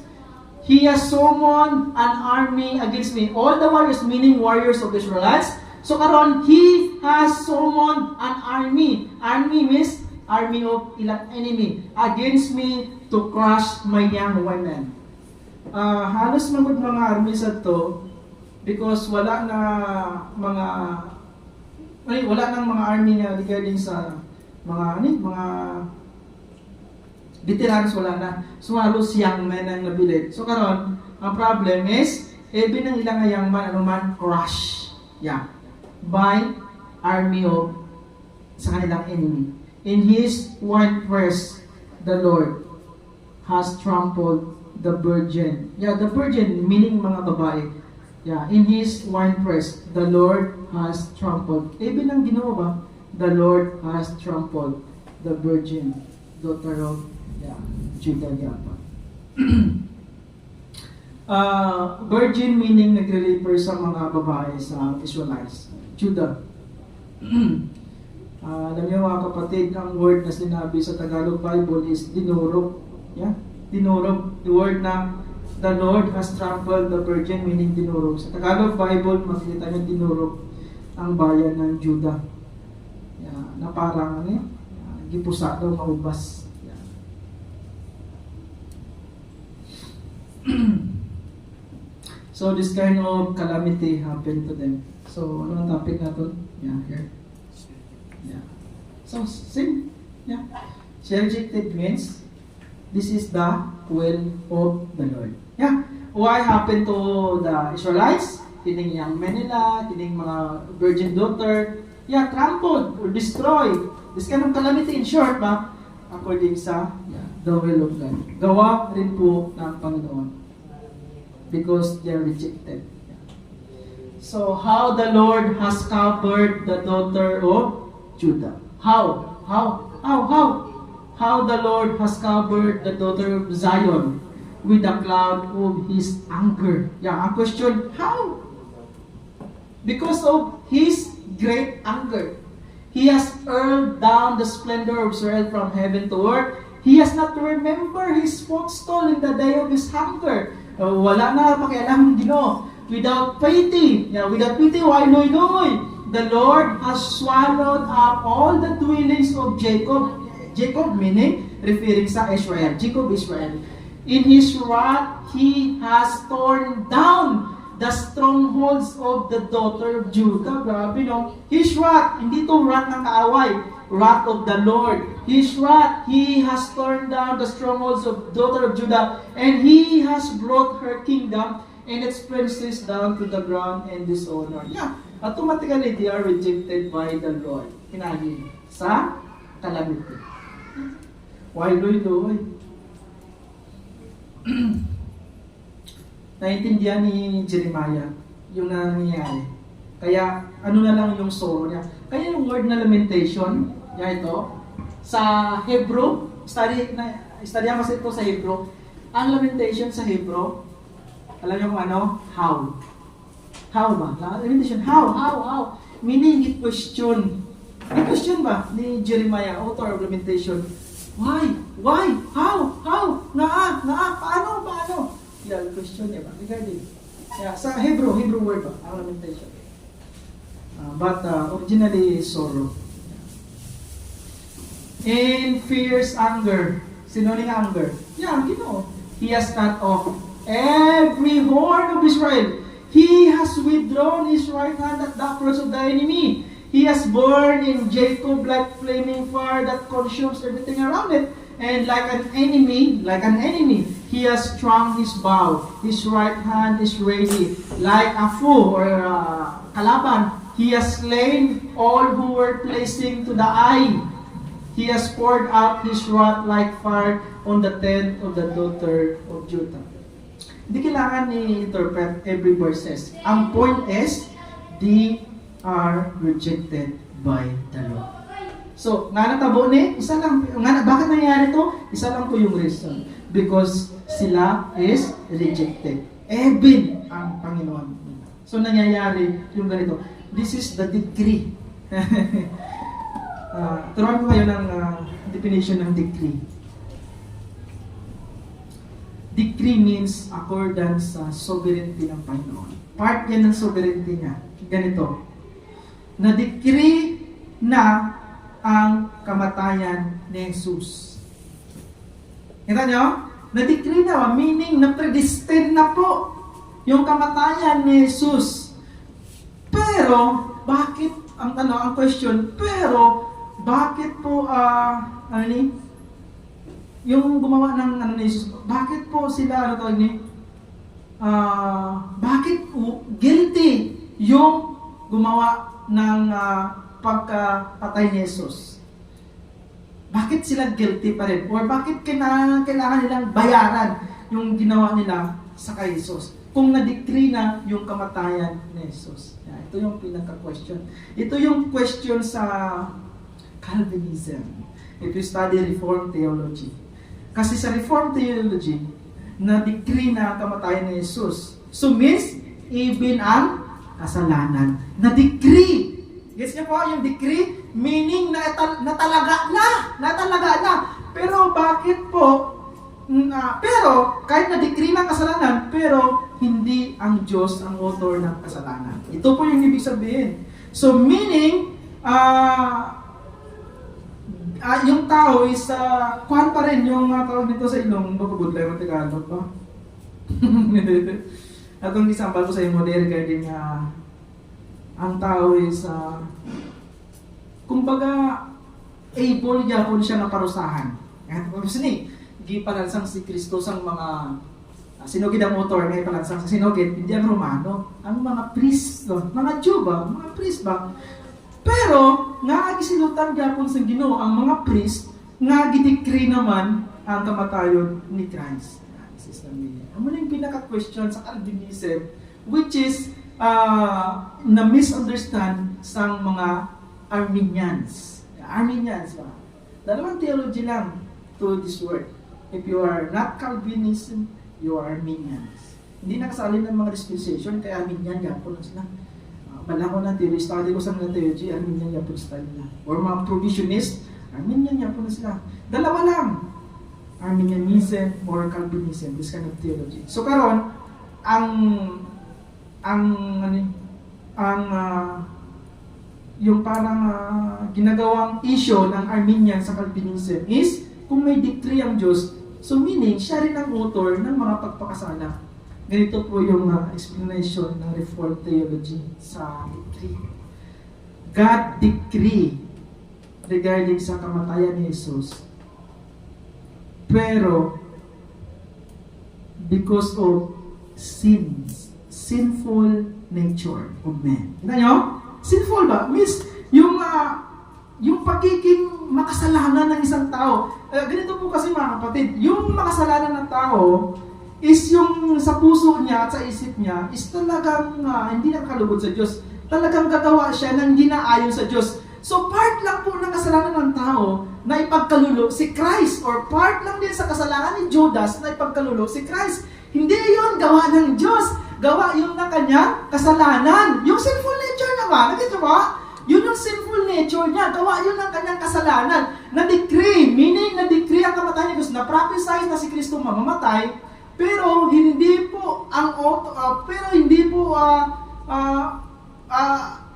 He has summoned an army against me. All the warriors, meaning warriors of the Israelites. So karon, He has summoned an army. Army means army of ilang enemy against me to crush my young women. Halos magod mga army sa to because wala nang mga army na regarding sa mga veterans, wala na. So halos young men ang nabilid. So karon, ang problem is even ang ilang young man crush by army of sa kanilang enemy. In His winepress, the Lord has trampled the virgin. The virgin meaning mga babae. In His winepress, the Lord has trampled. Even ang ginawa ba? The Lord has trampled the virgin, daughter of Judah Yapa. Virgin meaning nagre-refer sa mga babae sa Israelites. Judah. Alam niyo mga kapatid, ang word na sinabi sa Tagalog Bible is dinurog. Dinurog. The word na the Lord has trampled the virgin meaning dinurog. Sa Tagalog Bible, makikita niyo dinurog ang bayan ng Judah. Na parang gipusa daw maubas. So this kind of calamity happened to them. So ano ang topic natin? Here. So same. She rejected means this is the will of the Lord. Why happened to the Israelites? Tining young men nila, tining mga virgin daughter, trampled or destroyed. This kind of calamity in short ba? According sa the will of God. Gawa rin po ng Panginoon. because they are rejected. So, how the Lord has covered the daughter of Judah. How? How the Lord has covered the daughter of Zion with the cloud of His anger. Yeah, ang question, how? Because of His great anger. He has hurled down the splendor of Israel from heaven to earth. He has not remembered His footstool in the day of His hunger. Wala na pakialam, Ginoo. Without pity, why loy? The Lord has swallowed up all the dwellings of Jacob. Jacob meaning, referring sa Israel. Jacob, Israel. In His wrath, He has torn down the strongholds of the daughter of Judah. Grabe, no? His wrath, hindi to wrath ng kaaway. Wrath of the Lord. His wrath, He has torn down the strongholds of daughter of Judah, and He has brought her kingdom and its princes down to the ground and dishonor. Yeah, automatically they are rejected by the Lord. Hinahin sa calamity. Why, Loy? Naintindihan ni Jeremiah yung nangyayari. Kaya, ano na lang yung sorrow niya. Kaya yung word na lamentation, yan ito, sa Hebrew, study kasi ito sa Hebrew. Ang lamentation sa Hebrew, alam niyo kung ano? How. How ba? Lamentation, how? Meaning, it question. May question ba ni Jeremiah, author of lamentation? Why? How? Paano? Yeah, question niya ba? Regarding. Yeah, sa Hebrew word ba? Ang lamentation. But originally, sorrow. In fierce anger. Sinoning anger? Yeah, He has cut off every horn of Israel. He has withdrawn His right hand at the approach of the enemy. He has burned in Jacob like flaming fire that consumes everything around it. And like an enemy, He has strung His bow. His right hand is ready. Like a foe or kalaban, He has slain all who were pleasing to the eye. He has poured out His wrath like fire on the tent of the daughter of Judah. Hindi kailangan ni-interpret every verses. Ang point is, they are rejected by the Lord. So, nga natabo ni, bakit nangyayari to? Isa lang po yung reason. Because sila is rejected. Even ang Panginoon. So, nangyayari yung ganito. This is the decree. Turuan ko kayo ng definition ng decree. Decree means accordance sa sovereignty ng Panginoon. Part yan ng sovereignty niya. Ganito. Na-decree na ang kamatayan ni Jesus. Kita nyo? Na-decree na, meaning na-predestined na po yung kamatayan ni Jesus. Pero, bakit, ang question, bakit po, yung gumawa ng ni Jesus, bakit po sila, bakit po guilty yung gumawa ng pagkapatay ni Jesus? Bakit sila guilty pa rin? Or bakit kailangan nilang bayaran yung ginawa nila sa kay Jesus? Kung na-decree na yung kamatayan ni Jesus. Ito yung pinaka-question. Ito yung question sa Calvinism. If you study Reformed Theology. Kasi sa Reformed Theology, na-decree na kamatayan ni Jesus. So means, even ang kasalanan. Na-decree. Gets niyo po yung decree? Meaning natalaga na. Pero bakit po? Pero kahit na-decree ng kasalanan, pero hindi ang Diyos ang author ng kasalanan. Ito po yung ibig sabihin. So meaning, yung tao is, kuhan pa rin yung tawag dito sa ilong, babagudlay mo Tagalog pa. Atong isambal ko sa imo regarding ang tao is, kumbaga, able niya po siya na parusahan. Kasi ni, gipalansang si Kristo sang mga sinugid ang author, ngayon palansang sa sinugid, hindi ang Romano, ang mga priest, mga Jew ba? Mga priest ba? Pero, nga agisilutan gyapon sa Ginoo ang mga priest nga gidecree naman ang kamatayon ni Christ. This is the meaning. Amo yung pinaka-question sa Calvinism, which is na-misunderstand sa mga Arminians. Arminians ba? Dalawang theology lang to this word. If you are not Calvinism, you are Arminians. Hindi nakasali ng mga dispensation, kaya Arminian, yapon lang sila. Balangon ng theory, study ko sa mga theology, Arminian, yapon style na. Or mga provisionist, Arminian, yapon na sila. Dalawa lang. Arminianism or Calvinism, this kind of theology. So karon yung parang ginagawang issue ng Arminian sa Calvinism is kung may decree ang Diyos, so meaning siya rin ang author ng mga pagpakasala. Ganito po yung explanation ng Reformed theology sa decree. God decree regarding sa kamatayan ni Jesus. Pero because of sinful nature of man. Kita nyo? Sinful ba? Means, yung pagiging makasalanan ng isang tao. Ganito po kasi mga kapatid, yung makasalanan ng tao is yung sa puso niya at sa isip niya is talagang hindi nakalugod sa Diyos. Talagang gagawa siya ng hindi naayon sa Diyos. So part lang po ng kasalanan ng tao na ipagkalulo si Christ, or part lang din sa kasalanan ni Judas na ipagkalulo si Christ. Hindi yun gawa ng Diyos. Gawa yun ng kanyang kasalanan. Yung sinful nature naman, nakita ba? Yun yung sinful nature niya. Gawa yun ng kanyang kasalanan. Na-decree, meaning na-decree ang kamatayan ni Kristo. Na-prophesy na si Kristo mamamatay, pero hindi po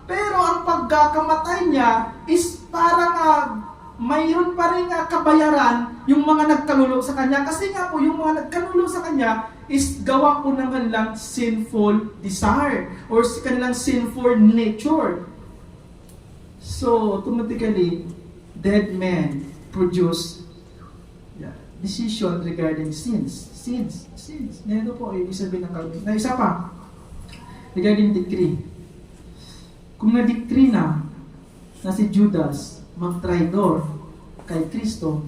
pero ang pagkakamatay niya is parang mayroon pa rin kabayaran yung mga nagkalulo sa kanya. Kasi nga po, yung mga nagkalulo sa kanya is gawa po ng kanilang sinful desire or kanilang sinful nature. So, automatically, dead men produce decision regarding sins. Sins. Ito po, ibig sabihin ng Calvin. Na isa pa, regarding decree. Kung na-decree na si Judas mag-traidor kay Kristo,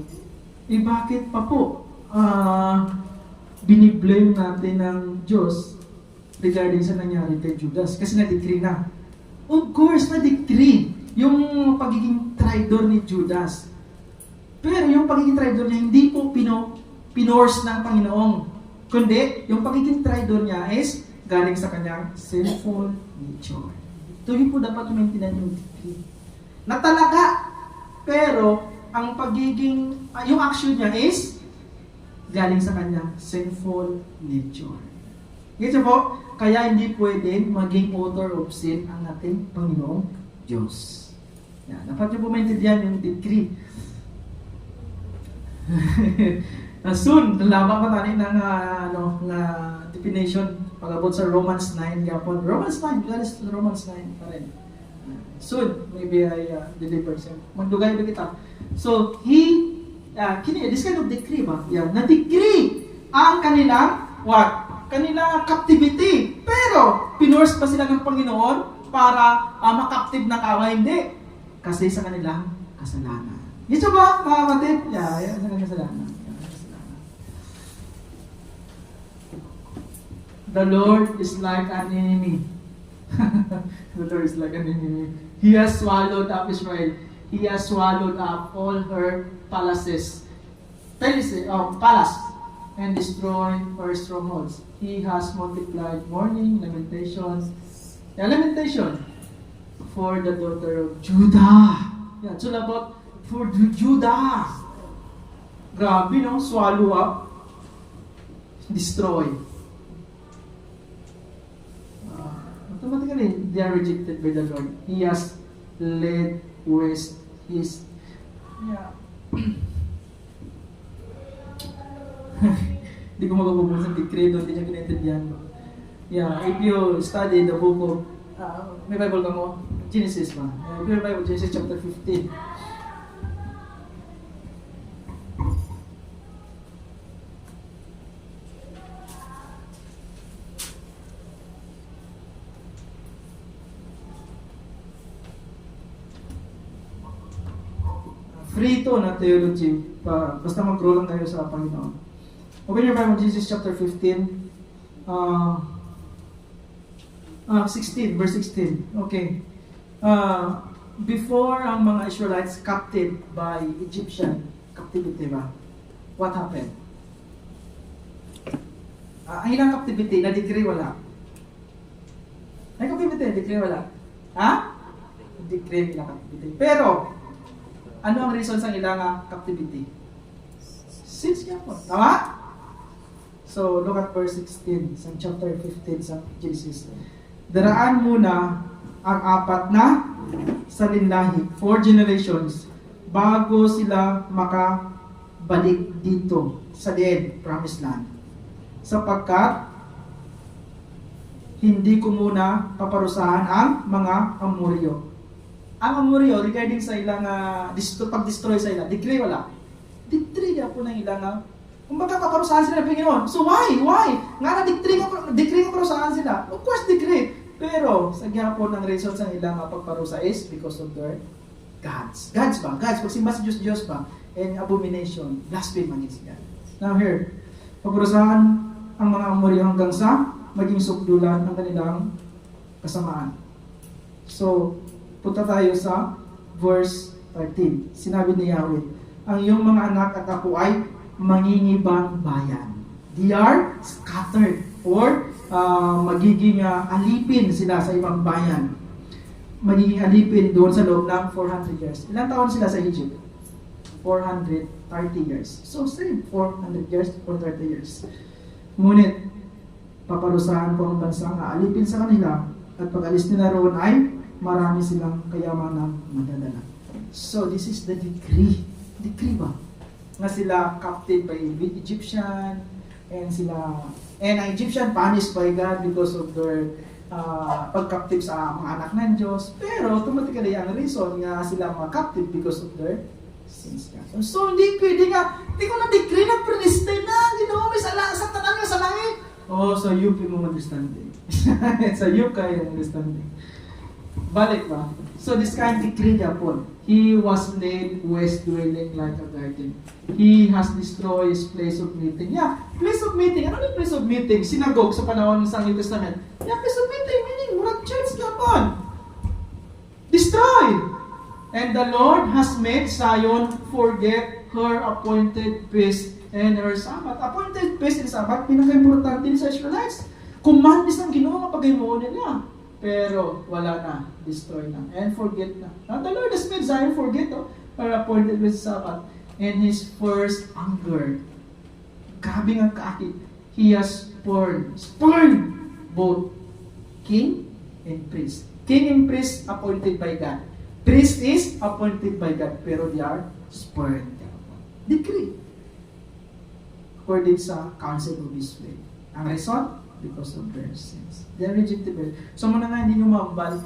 bakit pa po biniblame natin ng Diyos regarding sa nangyari kay Judas? Kasi na-decree na. Of course, na-decree yung pagiging traidor ni Judas. Pero yung pagiging traidor niya, hindi po pinorce ng Panginoon. Kundi, yung pagiging traidor niya is galing sa kanyang sinful nature. Ito yung po dapat maintindihan yung decree. Na talaga, pero ang pagiging, yung action niya is galing sa kanyang sinful nature. Ganito po, kaya hindi pwede maging author of sin ang ating Panginoong Diyos. Yan, dapat nyo po maintindihan yung decree. Soon, lalabang pa tayo ng definition pag-abot sa Romans 9 yapon. Romans 9, that is Romans 9 pa rin. Soon, maybe I deliver siya. Magdugay ba kita? So, this kind of decree ba? Yeah, na-decree ang kanilang, kanilang captivity. Pero, pinorse pa sila ng Panginoon para makaptive na kawa? Hindi. Kasi sa kanilang kasalanan. Ito ba, mga kapatid? Yeah, sa kanilang kasalanan. The Lord is like an enemy. The Lord is like an enemy. He has swallowed up Israel. He has swallowed up all her palaces. Palace. And destroyed her strongholds. He has multiplied mourning, lamentation. Lamentation for the daughter of Judah. Yeah, it's all about for Judah. Grabe, no? Swallow up. Destroy. Automatically, they are rejected by the Lord. He has laid waste his... Yeah. Hindi ko magpapabunod sa decree doon, hindi niya kinaintindihan. Yeah, if you study the book of... may Bible ka mo? Genesis ba? If you Bible, Genesis chapter 15. Free to na theology. Basta mag-grow lang kayo sa Panginoon. Open your Bible, Genesis chapter 15. 16, verse 16. Okay. Before ang mga Israelites captive by Egyptian captivity ba? What happened? Ang ilang captivity, na-decree wala. Ay, captivity, decree wala. Ha? Decree nila captivity. Pero, ano ang reason sa ilang captivity? Sins nga po. Tama? So, look at verse 16 sa chapter 15 sa Genesis. Daraan muna ang apat na salinlahi, 4 generations, bago sila makabalik dito sa dead promised land. Sapagkat hindi ko muna paparusahan ang mga Amoryo. Ang Amoryo, regarding sa ilang pag-destroy sa ilang, decree wala. Decree niya po ng ilang kumbaga paparusahan sila ng Panginoon. So why? Nga na decree nga parusahan sila. Of course, decree. Pero, sa gyapon ng reason sa ilang pagparusa is because of their gods. Gods ba? Gods. Pagsimba sa Diyos ba? And abomination. Blasphemy against God. Now here, paparusahan ang mga Amoryo hanggang sa maging sukdulan ng kanilang kasamaan. So, punta tayo sa verse 13. Sinabi ni Yahweh, ang iyong mga anak at ako ay mangingibang bayan. They are scattered or magiging alipin sila sa ibang bayan. Magiging alipin doon sa loob ng 400 years. Ilang taon sila sa Egypt? 430 years. So same, 400 years, 430 years. Ngunit, paparusahan ko ang bansang aalipin sa kanila at pag-alis nila roon ay marami silang kayamanang madadala. So this is the decree. Decree ba? Nga sila captive by Egyptian and ang Egyptian punished by God because of their pag-captive sa mga anak ng Diyos. Pero automatically ang reason nga sila mga captive because of their sins. So hindi pwede nga, hindi ko na-decree na predestined na, may sa tanan nga sa langit. Oh, so you mo understanding. So you kaya understanding. Balik ba? So this kind of decree niya po. He was made west dwelling like a garden. He has destroyed his place of meeting. Yeah, place of meeting. Ano yung place of meeting? Synagogue sa panahon ng New Testament. Yeah, place of meeting. Meaning, murag church niya po. Destroyed. And the Lord has made Zion forget her appointed feast and her Sabbath. Appointed feast and Sabbath, pinaka-importante sa Israelites. Commandis ng Ginoo nga paghimuon nila. Pero wala na, destroy na, and forget na. Now the Lord has made Zion forget her appointed with Sabbath and his first anger. Grabe nga kaakit. He has spurned both king and priest. King and priest appointed by God. Priest is appointed by God, pero they are spurned. Decree. According sa counsel of his way. Ang reason? Because of their sins. They are rejected. So muna nga hindi nyo mabalik.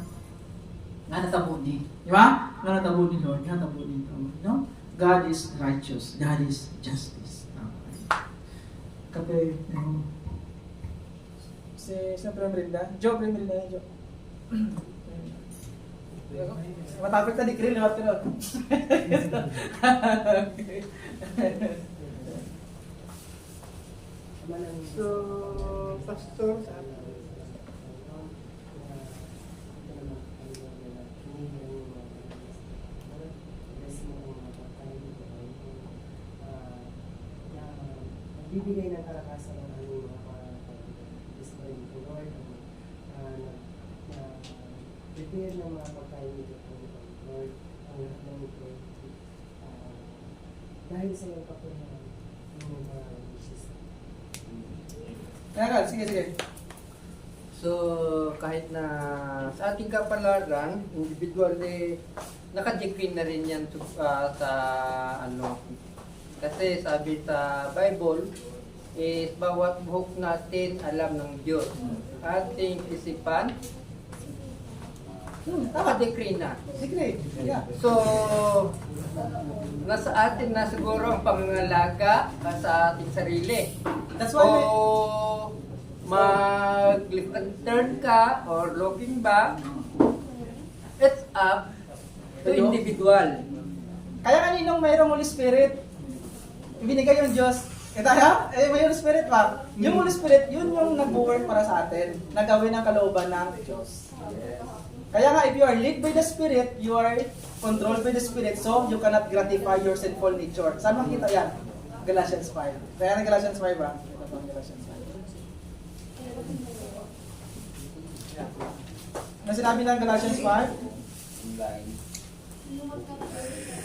Nga natabo ni. Di ba? Nga natabo ni Lord. Nga natabo ni Lord. No? God is righteous. God is justice. Kape, si Premrinda. Joe, Premrinda na Joe. Matapit na decree lewat pero. So, pastor, bibigay ng kalakasan ng aming mga pag-display ng Lord, prepare ng mga pagkain nito po, Lord, ang lahat ng ito, dahil sa iyong kapurihan, yung mga wishes. Kaya sige. so kahit na sa ating kapalaran, individually, nakadecree na rin yan sa ano. Kasi sabi sa Bible, is bawat buhok natin alam ng Diyos. Ating isipan, nakadecree na. Decree. Yeah. So, nasa atin na siguro ang pangangalaga sa ating sarili. That's why O mag-turn ka or looking back, it's up to individual. Kaya kaninong mayroong Holy Spirit, ibinigay yung Diyos, Ito ha? May Holy Spirit pa. Yung Holy Spirit, yun yung nag-work para sa atin. Nagawin ang kalooban ng Diyos. Kaya nga, if you are led by the Spirit, you are controlled by the Spirit, so you cannot gratify your sinful nature. Saan makita yan? Galatians 5. Kaya na Galatians 5 ha? Ito po ang Galatians 5. Yeah. Ano sinabi ng Galatians 5?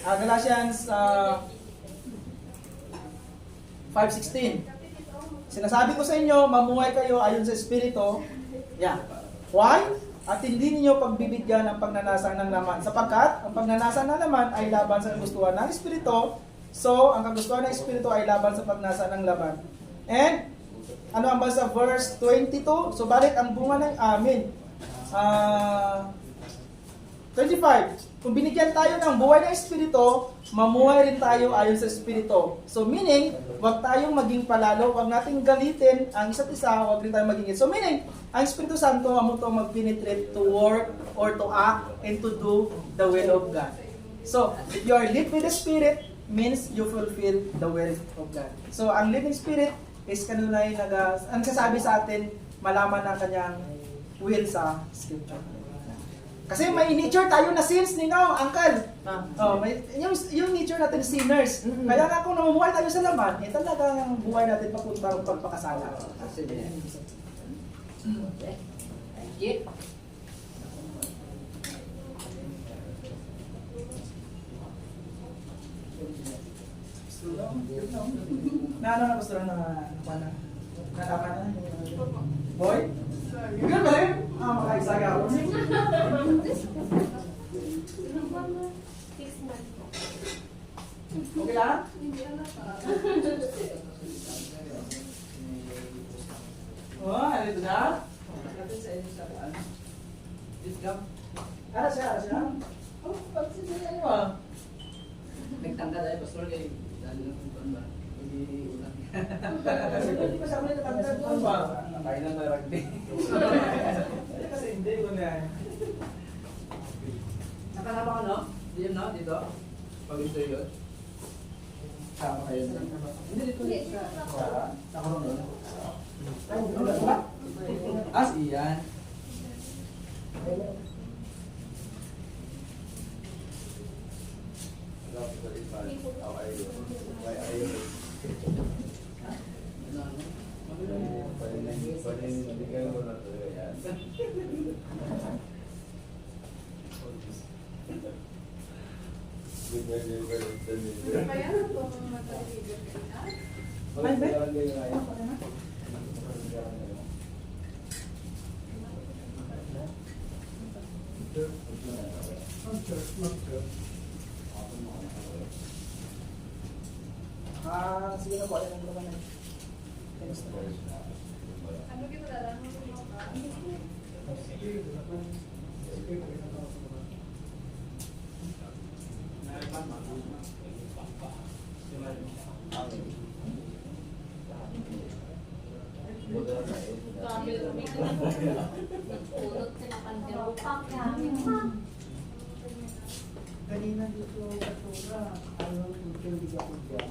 Galatians 5:16. Sinasabi ko sa inyo, mamuhay kayo ayon sa Espiritu. Yeah. Why? At hindi ninyo pagbibigyan ang pagnanasa ng laman. Sapagkat ang pagnanasa ng laman ay laban sa kagustuhan ng Espiritu. So, ang kagustuhan ng Espiritu ay laban sa pagnasa ng laman. And, ano ang basa verse 22? So, balik ang bunga ng amin. 25. Kung binigyan tayo ng buhay ng Espiritu, mamuhay rin tayo ayon sa Espiritu. So meaning, wag tayong maging palalo, wag nating galitin ang isa't isa, wag rin tayong maging So meaning, ang Espiritu Santo amo to mag-penetrate to work or to act and to do the will of God. So, if you are led by the Spirit, means you fulfill the will of God. So, ang living Spirit is kanunay ang sasabi sa atin, malaman ang kanyang will sa Scripture. Kasi may nature tayo na sins, Uncle. Yung nature natin sinners. Kaya nga kung namumuhay tayo sa laman, talagang buhay natin papunta ng pagpakasala. Thank you. Na gusto lang na nalaman na. Boy? Good ba rin? Makaisaga ako. Okay lang? Oh, alito na? Ara siya. Oh, pagsisilyan mo ah. Nagtangka tayo, Pastor, kay dali lang kung ba? Hindi ulang. Hindi pa siya ulit natagdag ba? Kain lang tayo rugby. Kasi hindi ko na. Nakalama ka, no? Dito, no? Dito? Pag-ito yun? Sama kayo. Hindi, dito. Nakaroon doon. As iyan. Sige na po, alam mo naman. Thanks na po. Kanina dito, ayaw, hindi ako dyan.